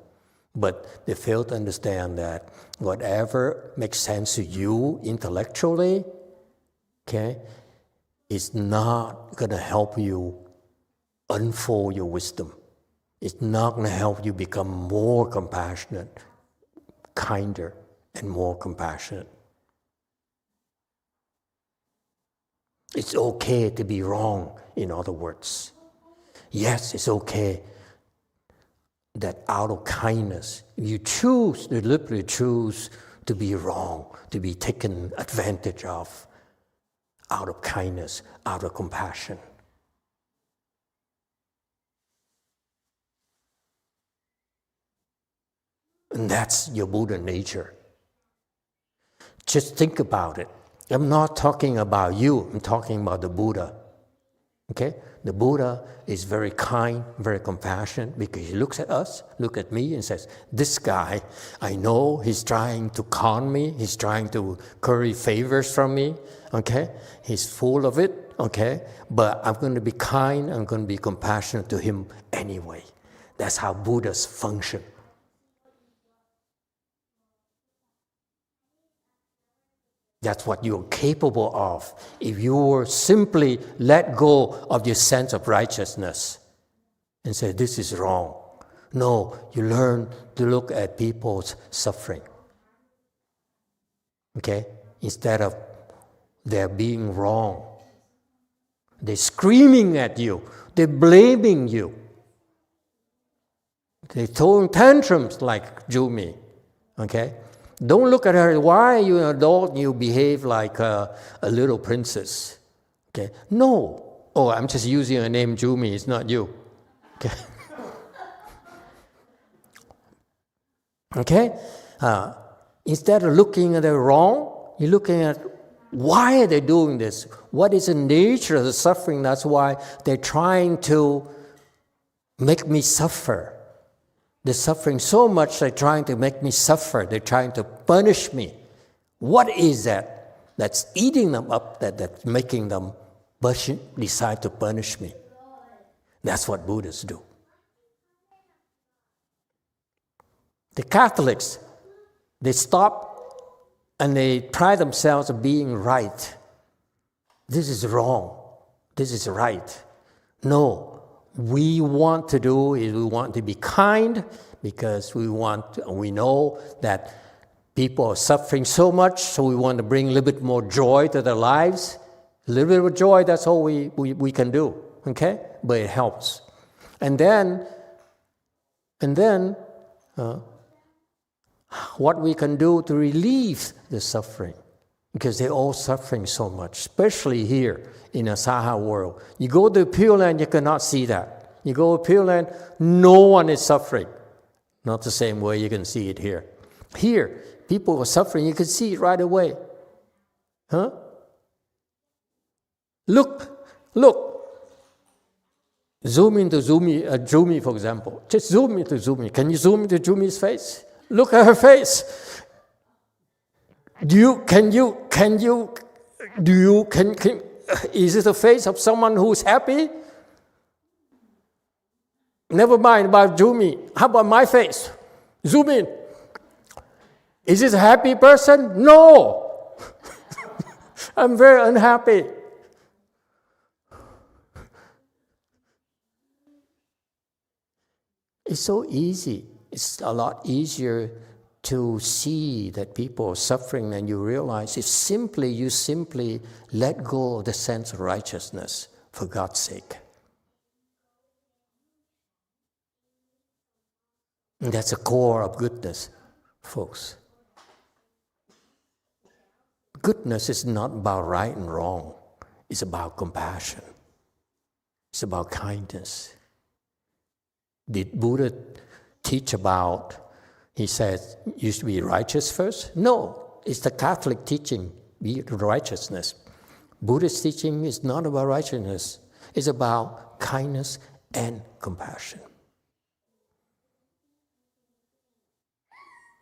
But they fail to understand that whatever makes sense to you intellectually, okay, is not going to help you unfold your wisdom. It's not going to help you become more compassionate, kinder, and more compassionate. It's okay to be wrong, in other words. Yes, it's okay that out of kindness, you deliberately choose to be wrong, to be taken advantage of, out of kindness, out of compassion. And that's your Buddha nature. Just think about it. I'm not talking about you, I'm talking about the Buddha. Okay? The Buddha is very kind, very compassionate, because he looks at us, look at me, and says, this guy, I know he's trying to con me, he's trying to curry favors from me, okay? He's full of it, okay? But I'm going to be kind, I'm going to be compassionate to him anyway. That's how Buddhas function. That's what you're capable of if you were simply let go of your sense of righteousness and say, this is wrong. No, you learn to look at people's suffering. Okay? Instead of their being wrong. They're screaming at you. They're blaming you. They're throwing tantrums like Jumi. Okay? Don't look at her, why are you an adult and you behave like a little princess? Okay? No. Oh, I'm just using a name Jumi, it's not you. Okay? Okay? Instead of looking at the wrong, you're looking at why are they doing this? What is the nature of the suffering? That's why they're trying to make me suffer. They're suffering so much, they're trying to make me suffer. They're trying to punish me. What is that that's eating them up, that's making them decide to punish me? That's what Buddhists do. The Catholics, they stop and they pride themselves on being right. This is wrong. This is right. No. We want to do is we want to be kind because we know that people are suffering so much, so we want to bring a little bit more joy to their lives. A little bit of joy, that's all we can do, okay? But it helps. And then what we can do to relieve the suffering, because they're all suffering so much, especially here in a Saha world. You go to Pureland, you cannot see that. You go to Pureland, no one is suffering. Not the same way you can see it here. Here, people are suffering, you can see it right away. Huh? Look. Zoom into Jumi, for example. Just zoom into Jumi. Can you zoom into Jumi's face? Look at her face. Is it the face of someone who's happy? Never mind about Jumi. How about my face? Zoom in. Is it a happy person? No. I'm very unhappy. It's so easy. It's a lot easier to see that people are suffering and you realize you simply let go of the sense of righteousness for God's sake. And that's the core of goodness, folks. Goodness is not about right and wrong. It's about compassion. It's It's about kindness. Did Buddha teach about, he says, you should be righteous first? No, it's the Catholic teaching, be righteousness. Buddhist teaching is not about righteousness. It's about kindness and compassion.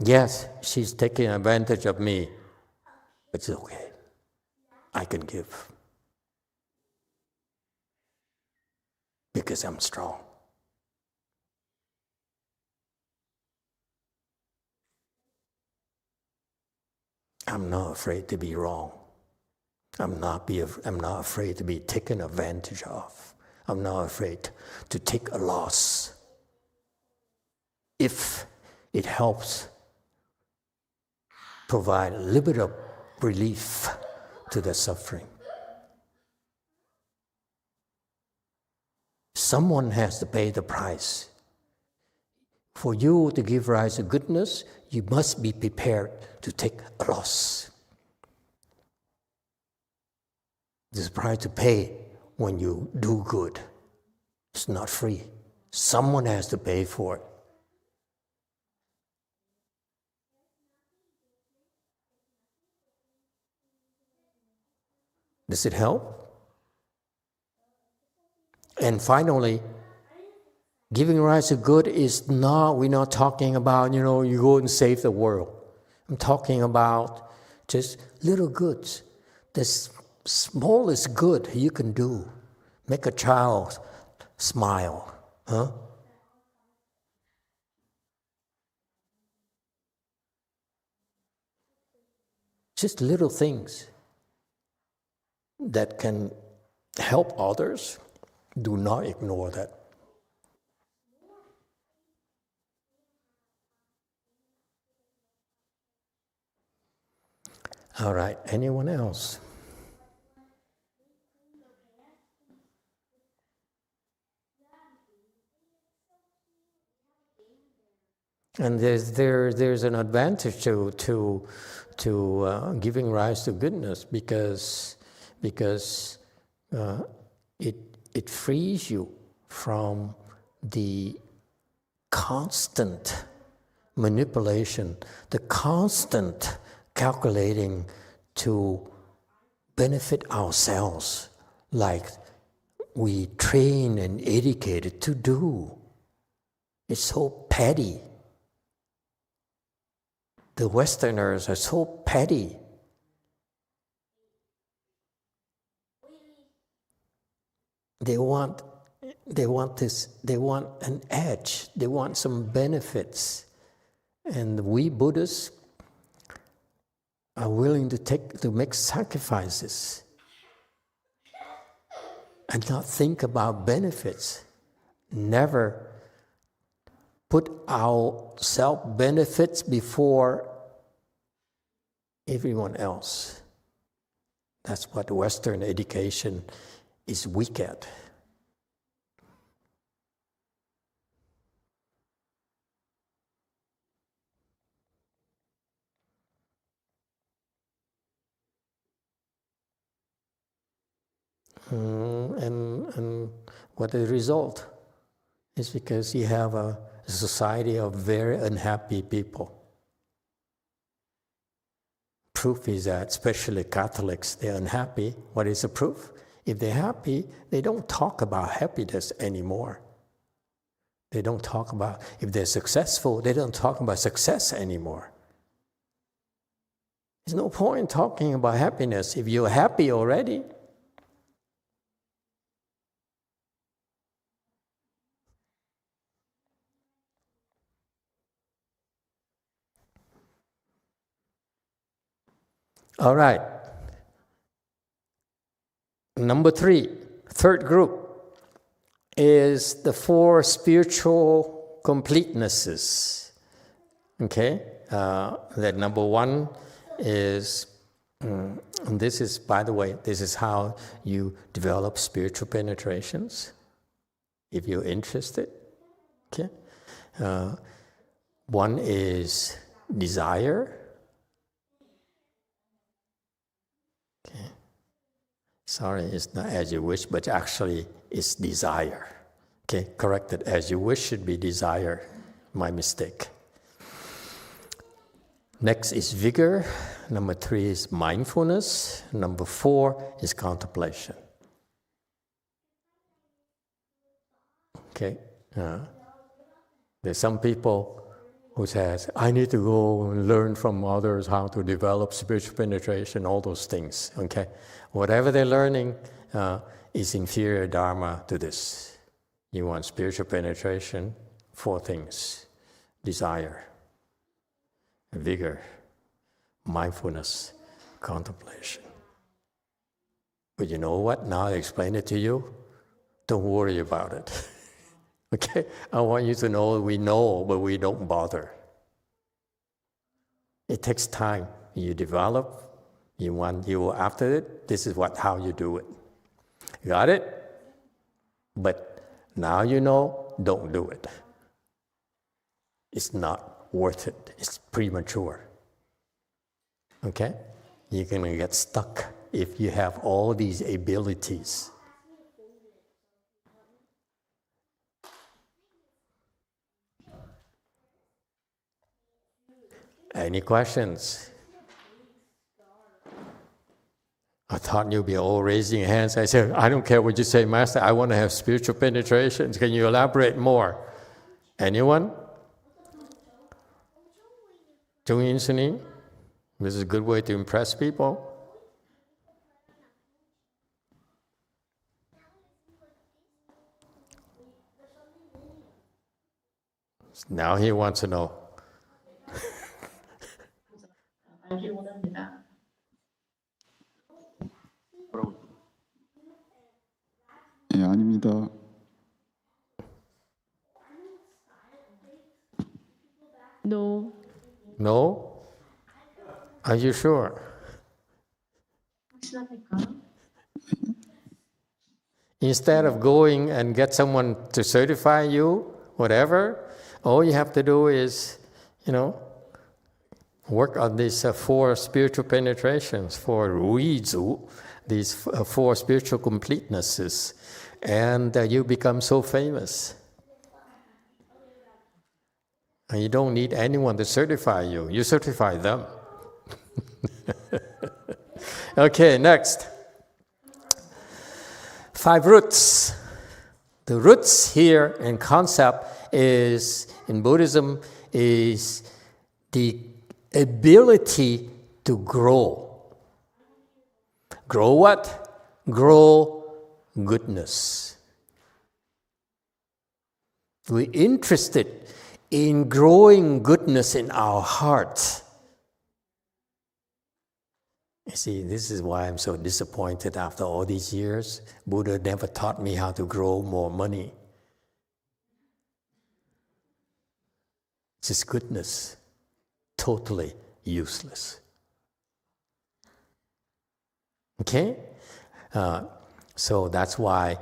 Yes, she's taking advantage of me, but it's okay. I can give. Because I'm strong. I'm not afraid to be wrong. I'm not afraid to be taken advantage of. I'm not afraid to take a loss if it helps provide a little bit of relief to the suffering. Someone has to pay the price. For you to give rise to goodness, you must be prepared to take a loss. There's a price to pay when you do good. It's not free. Someone has to pay for it. Does it help? And finally, giving rise to good is not, we're not talking about, you go and save the world. I'm talking about just little goods. The smallest good you can do. Make a child smile. Huh? Just little things that can help others. Do not ignore that. All right, anyone else? And there's an advantage to giving rise to goodness because it frees you from the constant manipulation, the constant calculating to benefit ourselves like we train and educated to do. It's so petty. The Westerners are so petty. They want an edge. They want some benefits. And we Buddhists are willing to make sacrifices and not think about benefits. Never put our self-benefits before everyone else. That's what Western education is weak at. And what the result is because you have a society of very unhappy people. Proof is that, especially Catholics, they're unhappy. What is the proof? If they're happy, they don't talk about happiness anymore. They don't talk about, if they're successful, they don't talk about success anymore. There's no point in talking about happiness if you're happy already. All right. Number 3, third group, is the 4 spiritual completenesses. Okay? That number 1 is, and this is, by the way, this is how you develop spiritual penetrations, if you're interested. Okay? 1 is desire. Okay. Sorry, it's not as you wish, but actually it's desire. Okay, corrected. As you wish should be desire. My mistake. Next is vigor. Number 3 is mindfulness. Number 4 is contemplation. Okay. There's some people who says, I need to go and learn from others how to develop spiritual penetration, all those things. Okay. Whatever they're learning is inferior dharma to this. You want spiritual penetration, 4 things. Desire, vigor, mindfulness, contemplation. But you know what? Now I explain it to you. Don't worry about it. Okay? I want you to know we know, but we don't bother. It takes time. You develop, you after it, this is how you do it. Got it? But now you know, don't do it. It's not worth it. It's premature. Okay? You're going to get stuck if you have all these abilities. Any questions? I thought you'd be all raising hands. I said, I don't care what you say, Master. I want to have spiritual penetration. Can you elaborate more? Anyone? This is a good way to impress people. Now he wants to know. 예, 아닙니다. No. No? Are you sure? Instead of going and get someone to certify you, whatever, all you have to do is, work on these 4 spiritual penetrations, 4 ruizu, these 4 spiritual completenesses, and you become so famous. And you don't need anyone to certify you. You certify them. Okay, next. 5 roots. The roots here in concept is, in Buddhism, is the ability to grow. Grow what? Grow goodness. We're interested in growing goodness in our heart. You see, this is why I'm so disappointed after all these years. Buddha never taught me how to grow more money. Just goodness. Totally useless. Okay? So that's why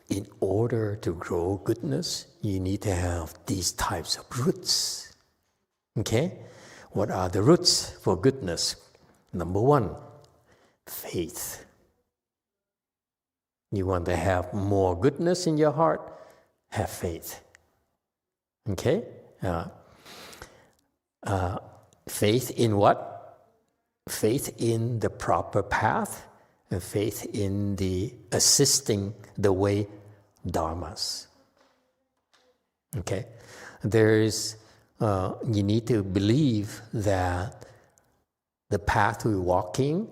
in order to grow goodness, you need to have these types of roots. Okay? What are the roots for goodness? Number 1, faith. You want to have more goodness in your heart? Have faith. Okay? Faith in what? Faith in the proper path, and faith in the assisting the way dharmas. Okay? You need to believe that the path we're walking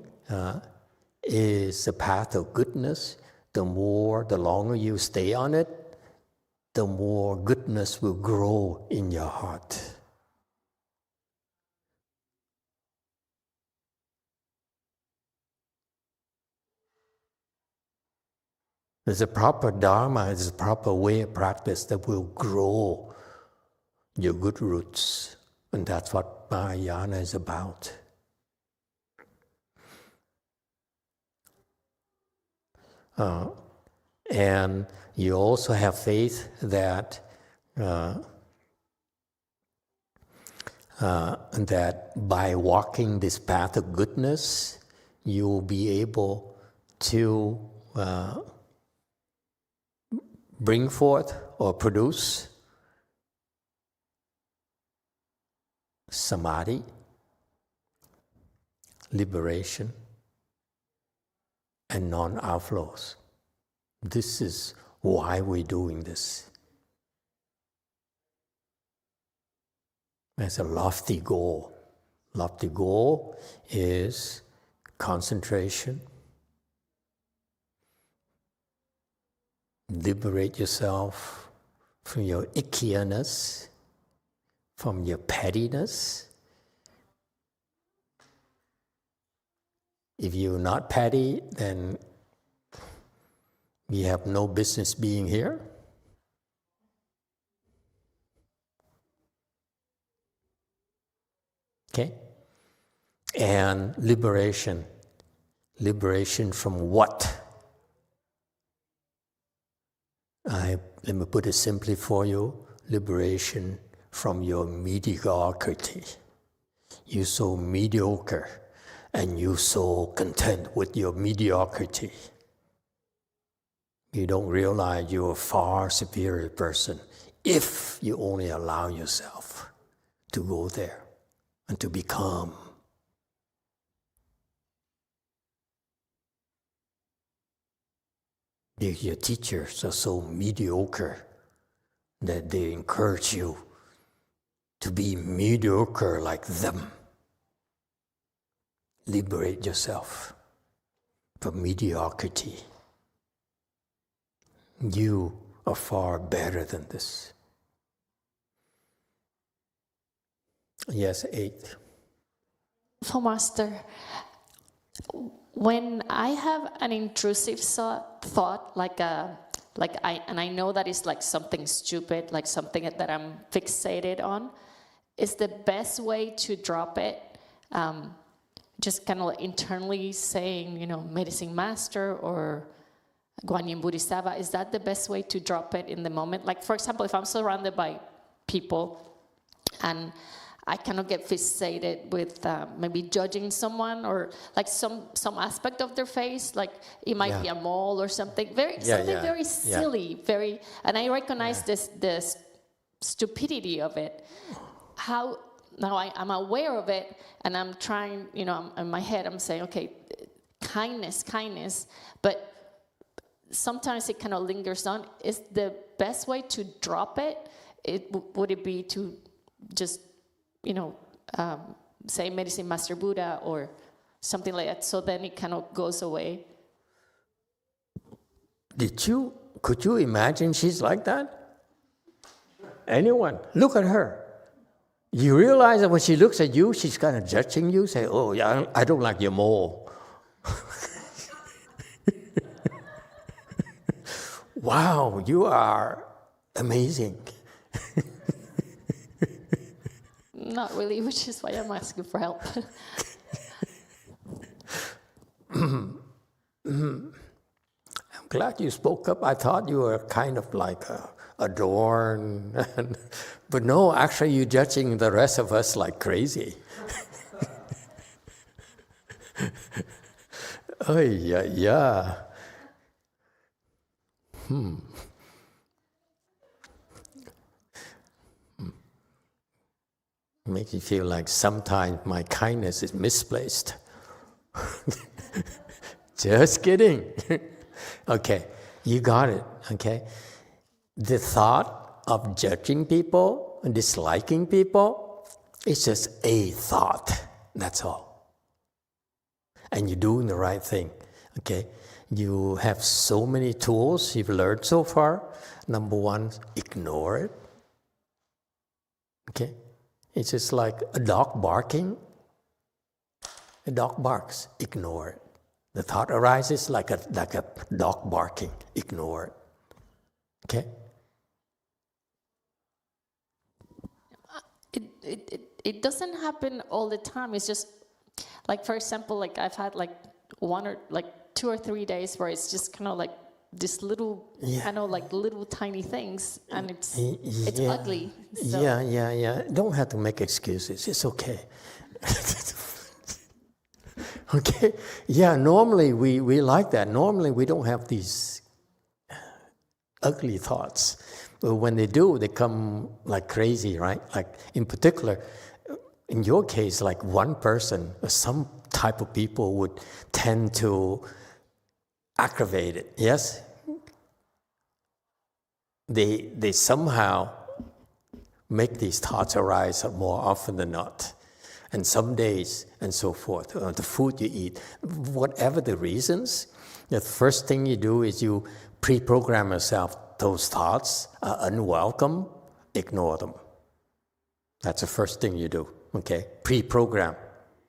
is a path of goodness. The longer you stay on it, the more goodness will grow in your heart. There's a proper dharma, there's a proper way of practice that will grow your good roots. And that's what Mahayana is about. And you also have faith that that by walking this path of goodness, you will be able to bring forth or produce samadhi, liberation, and non-outflows. This is why we're doing this. It's a lofty goal. Lofty goal is concentration. Liberate yourself from your ickiness, from your pettiness. If you're not petty, then you have no business being here. Okay? And liberation. Liberation from what? Let me put it simply for you. Liberation from your mediocrity. You're so mediocre and you're so content with your mediocrity. You don't realize you're a far superior person if you only allow yourself to go there and to become. Your teachers are so mediocre that they encourage you to be mediocre like them. Liberate yourself from mediocrity. You are far better than this. Yes, 8. So, Master, when I have an intrusive thought, I know that it's like something stupid, like something that I'm fixated on, is the best way to drop it? Just kind of like internally saying, medicine master or Guanyin Bodhisattva, is that the best way to drop it in the moment? Like, for example, if I'm surrounded by people and I cannot get fixated with maybe judging someone or like some aspect of their face, like it might be a mole or something, very silly, very, and I recognize this stupidity of it. How now I'm aware of it, and I'm trying, in my head I'm saying, okay, kindness, but sometimes it kind of lingers on. Is the best way to drop it? Would it be to just say Medicine Master Buddha or something like that, so then it kind of goes away? Could you imagine she's like that? Anyone? Look at her. You realize that when she looks at you, she's kind of judging you, say, oh, yeah, I don't like your mole. Wow, you are amazing. Not really, which is why I'm asking for help. I'm glad you spoke up. I thought you were kind of like adorned. But no, actually you're judging the rest of us like crazy. Oh, yeah. Makes you feel like sometimes my kindness is misplaced. Just kidding. Okay, you got it, okay? The thought of judging people and disliking people is just a thought, that's all. And you're doing the right thing, okay? You have so many tools you've learned so far. Number one, ignore it, okay? It's just like a dog barking. A dog barks, ignore it. The thought arises like a dog barking, ignore it. Okay? It doesn't happen all the time. It's just like, for example, like I've had like 2 or 3 days where it's just kind of like this little, kind of like little tiny things, and it's ugly. So. Yeah. Don't have to make excuses. It's okay. Okay? Yeah, normally we like that. Normally we don't have these ugly thoughts. But when they do, they come like crazy, right? Like in particular, in your case, like one person or some type of people would tend to aggravate it, yes? They somehow make these thoughts arise more often than not. And some days, and so forth, the food you eat, whatever the reasons, the first thing you do is you pre-program yourself. Those thoughts are unwelcome, ignore them. That's the first thing you do, okay? Pre-program.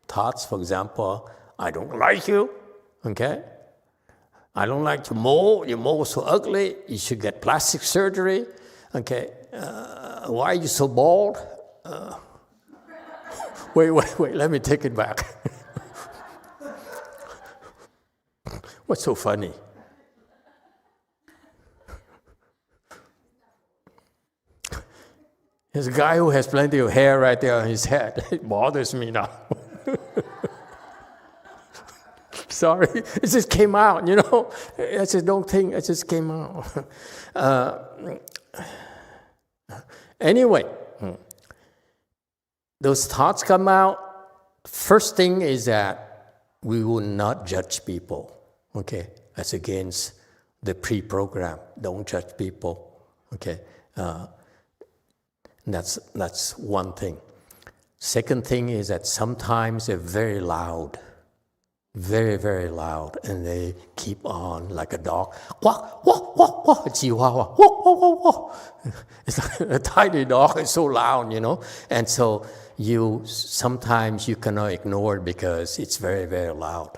Thoughts, for example, I don't like you, okay? I don't like your mole so ugly, you should get plastic surgery, okay? Why are you so bald? Wait, let me take it back. What's so funny? There's a guy who has plenty of hair right there on his head. It bothers me now. Sorry, it just came out, you know. I just don't think, it just came out. Anyway, those thoughts come out. First thing is that we will not judge people, okay? That's against the pre-program. Don't judge people, okay? That's one thing. Second thing is that sometimes they're very loud, very, very loud, and they keep on like a dog. Wah, wah, wah, wah, chihuahua, wah, wah, wah, wah. It's like a tiny dog, it's so loud, you know? And so sometimes you cannot ignore it because it's very, very loud,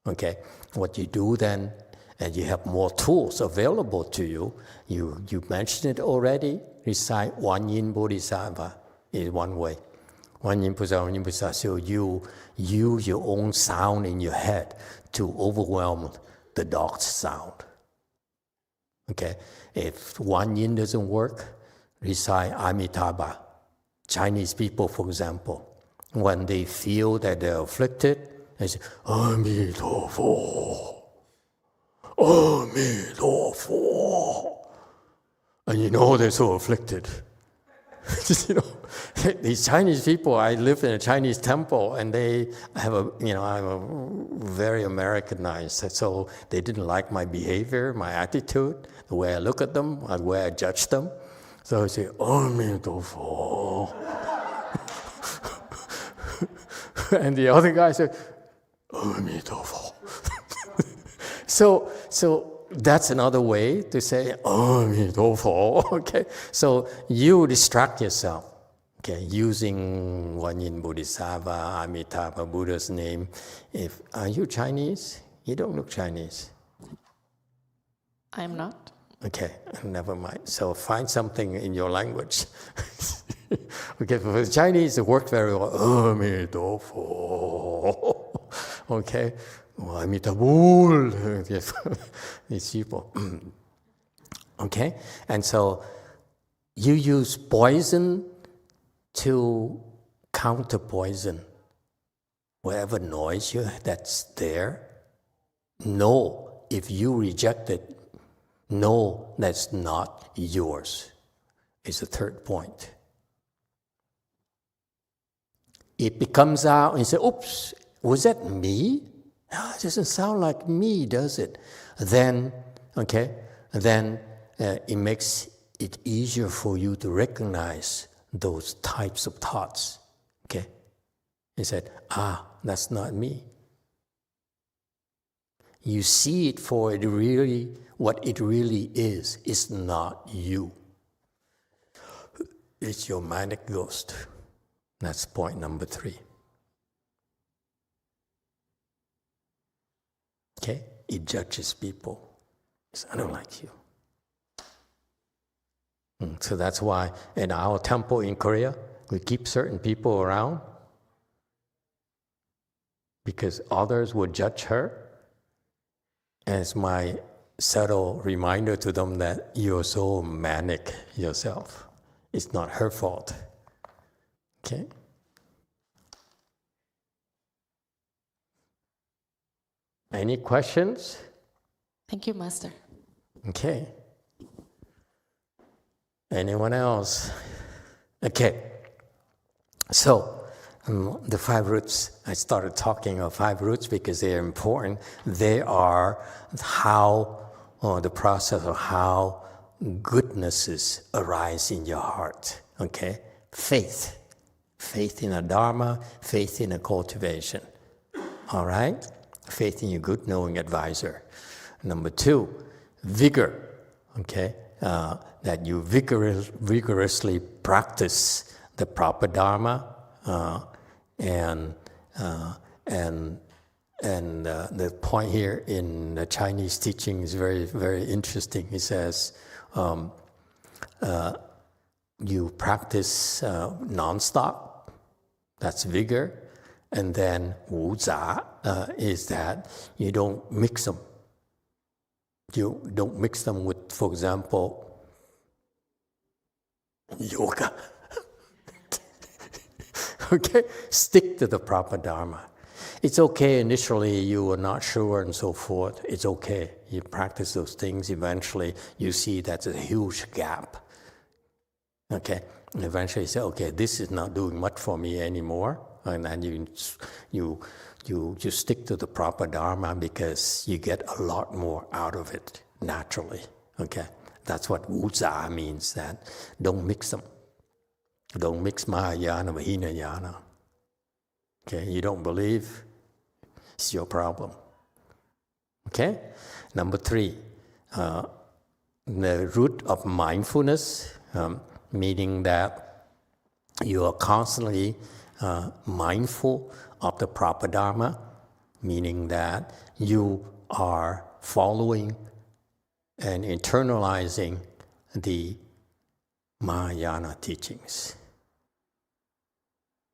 okay? What you do then, and you have more tools available to you, you mentioned it already, recite One Yin Bodhisattva is one way. One Yin Bodhisattva, One Yin Bodhisattva. So you use your own sound in your head to overwhelm the dog's sound. Okay? If One Yin doesn't work, recite Amitabha. Chinese people, for example, when they feel that they're afflicted, they say, Amitabha, Amitabha. And you know they're so afflicted. You know, these Chinese people, I live in a Chinese temple, and they have I'm very Americanized, so they didn't like my behavior, my attitude, the way I look at them, the way I judge them. So I say, Amitabha. And the other guy said, Amitabha. So that's another way to say, Amitabha, okay? So you distract yourself, okay, using One Yin Bodhisattva, Amitabha, Buddha's name. Are you Chinese? You don't look Chinese. I'm not. Okay, never mind. So find something in your language. Okay, for the Chinese, it worked very well. Amitabha, okay? Amitabha, yes, these people. Okay? And so you use poison to counter poison. Whatever noise that's there, know if you reject it, know that's not yours. It's the third point. It becomes out and you say, oops, was that me? No, it doesn't sound like me, does it? Then, okay, it makes it easier for you to recognize those types of thoughts. Okay? He said, that's not me. You see it for it really, what it really is. It's not you. It's your manic ghost. That's point number 3. Okay? It judges people. I don't like you. So that's why in our temple in Korea, we keep certain people around because others would judge her as my subtle reminder to them that you're so manic yourself. It's not her fault. Okay? Any questions? Thank you, Master. Okay. Anyone else? Okay. So, the 5 roots, I started talking of 5 roots because they are important. They are the process of how goodnesses arise in your heart. Okay? Faith. Faith in a dharma, faith in a cultivation. All right? Faith in your good knowing advisor. Number 2, vigor. Okay? That you vigorously practice the proper dharma, and the point here in the Chinese teaching is very, very interesting. It says you practice non-stop, that's vigor, and then wu za is that you don't mix them. You don't mix them with, for example, yoga. Okay? Stick to the proper dharma. It's okay initially you are not sure and so forth. It's okay. You practice those things. Eventually you see that's a huge gap. Okay? And eventually you say, okay, this is not doing much for me anymore. And then you stick to the proper dharma because you get a lot more out of it naturally. Okay? That's what wu-za means, that don't mix them. Don't mix Mahayana with Hinayana. Okay? You don't believe, it's your problem. Okay? Number 3, the root of mindfulness, meaning that you are constantly mindful of the proper dharma, meaning that you are following and internalizing the Mahayana teachings.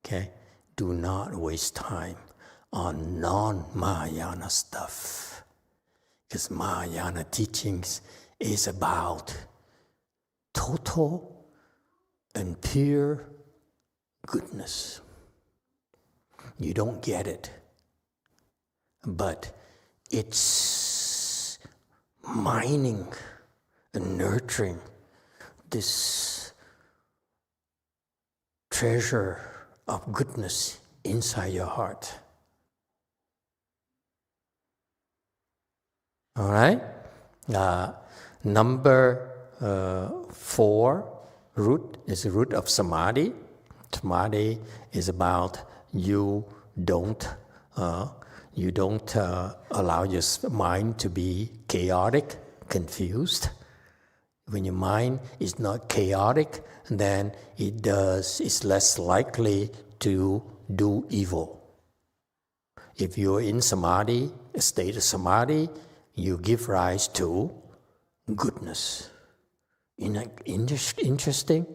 Okay? Do not waste time on non-Mahayana stuff, because Mahayana teachings is about total and pure goodness. You don't get it, but it's mining and nurturing this treasure of goodness inside your heart. All right? Number 4 root is the root of samadhi. Samadhi is about you don't allow your mind to be chaotic, confused. When your mind is not chaotic, then it's less likely to do evil. If you're in samadhi, a state of samadhi, you give rise to goodness. Interesting?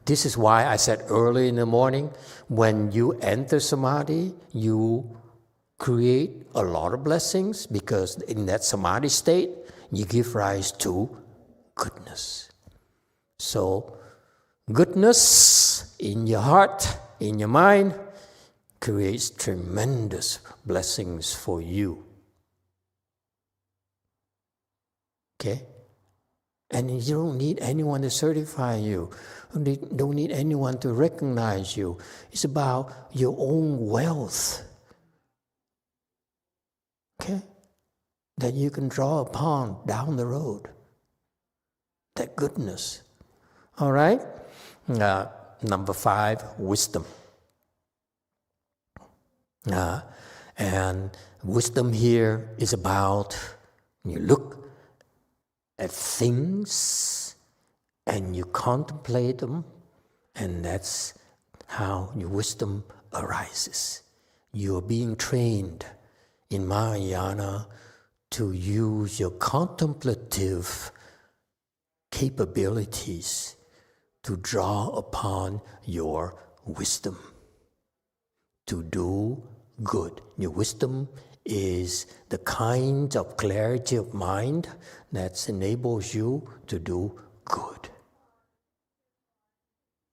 This is why I said early in the morning, when you enter samadhi, you create a lot of blessings, because in that samadhi state, you give rise to goodness. So, goodness in your heart, in your mind, creates tremendous blessings for you. Okay? And you don't need anyone to certify you. You don't need anyone to recognize you. It's about your own wealth. Okay? That you can draw upon down the road. That goodness. All right? Number 5, wisdom. And wisdom here is about, you look at things and you contemplate them, and that's how your wisdom arises. You're being trained in Mahayana to use your contemplative capabilities to draw upon your wisdom, to do good. Your wisdom is the kind of clarity of mind that enables you to do good.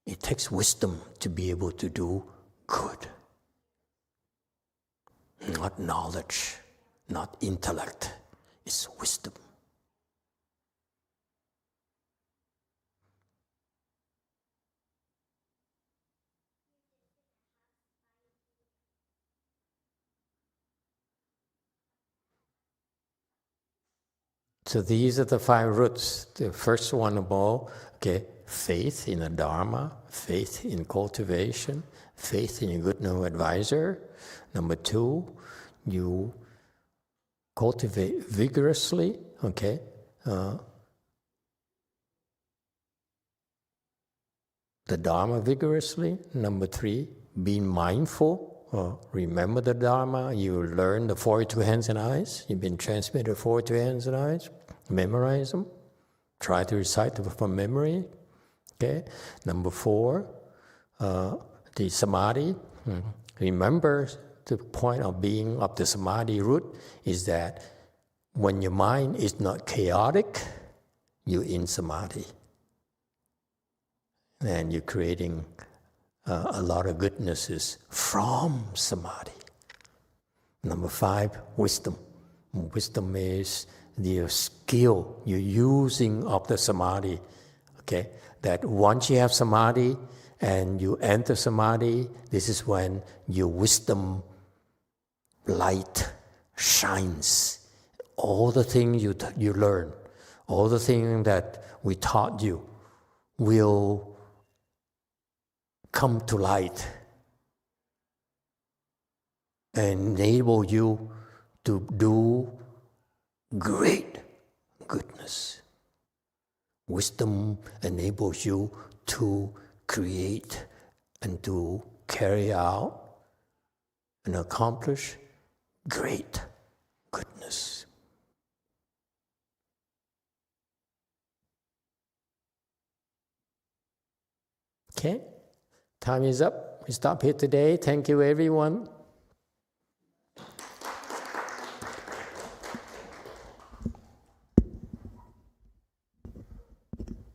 It takes wisdom to be able to do good, not knowledge. not intellect. It's wisdom. So these are the 5 roots. The first one of all, okay, faith in the Dharma, faith in cultivation, faith in a good no advisor. Number 2, you cultivate vigorously, okay, the Dharma vigorously. Number 3, being mindful. Remember the Dharma, you learn the 42 hands and eyes, you've been transmitted 42 hands and eyes, memorize them, try to recite them from memory. Okay. Number 4, the Samadhi. Remember the point of being of the Samadhi root is that when your mind is not chaotic, you're in Samadhi. And you're creating a lot of goodnesses from Samadhi. Number 5, wisdom. Wisdom is the skill you're using of the Samadhi. Okay, that once you have Samadhi and you enter Samadhi, this is when your wisdom light shines. All the things you learn, all the things that we taught you will come to light and enable you to do great goodness. Wisdom enables you to create and to carry out and accomplish great goodness. Okay? Time is up. We stop here today. Thank you, everyone.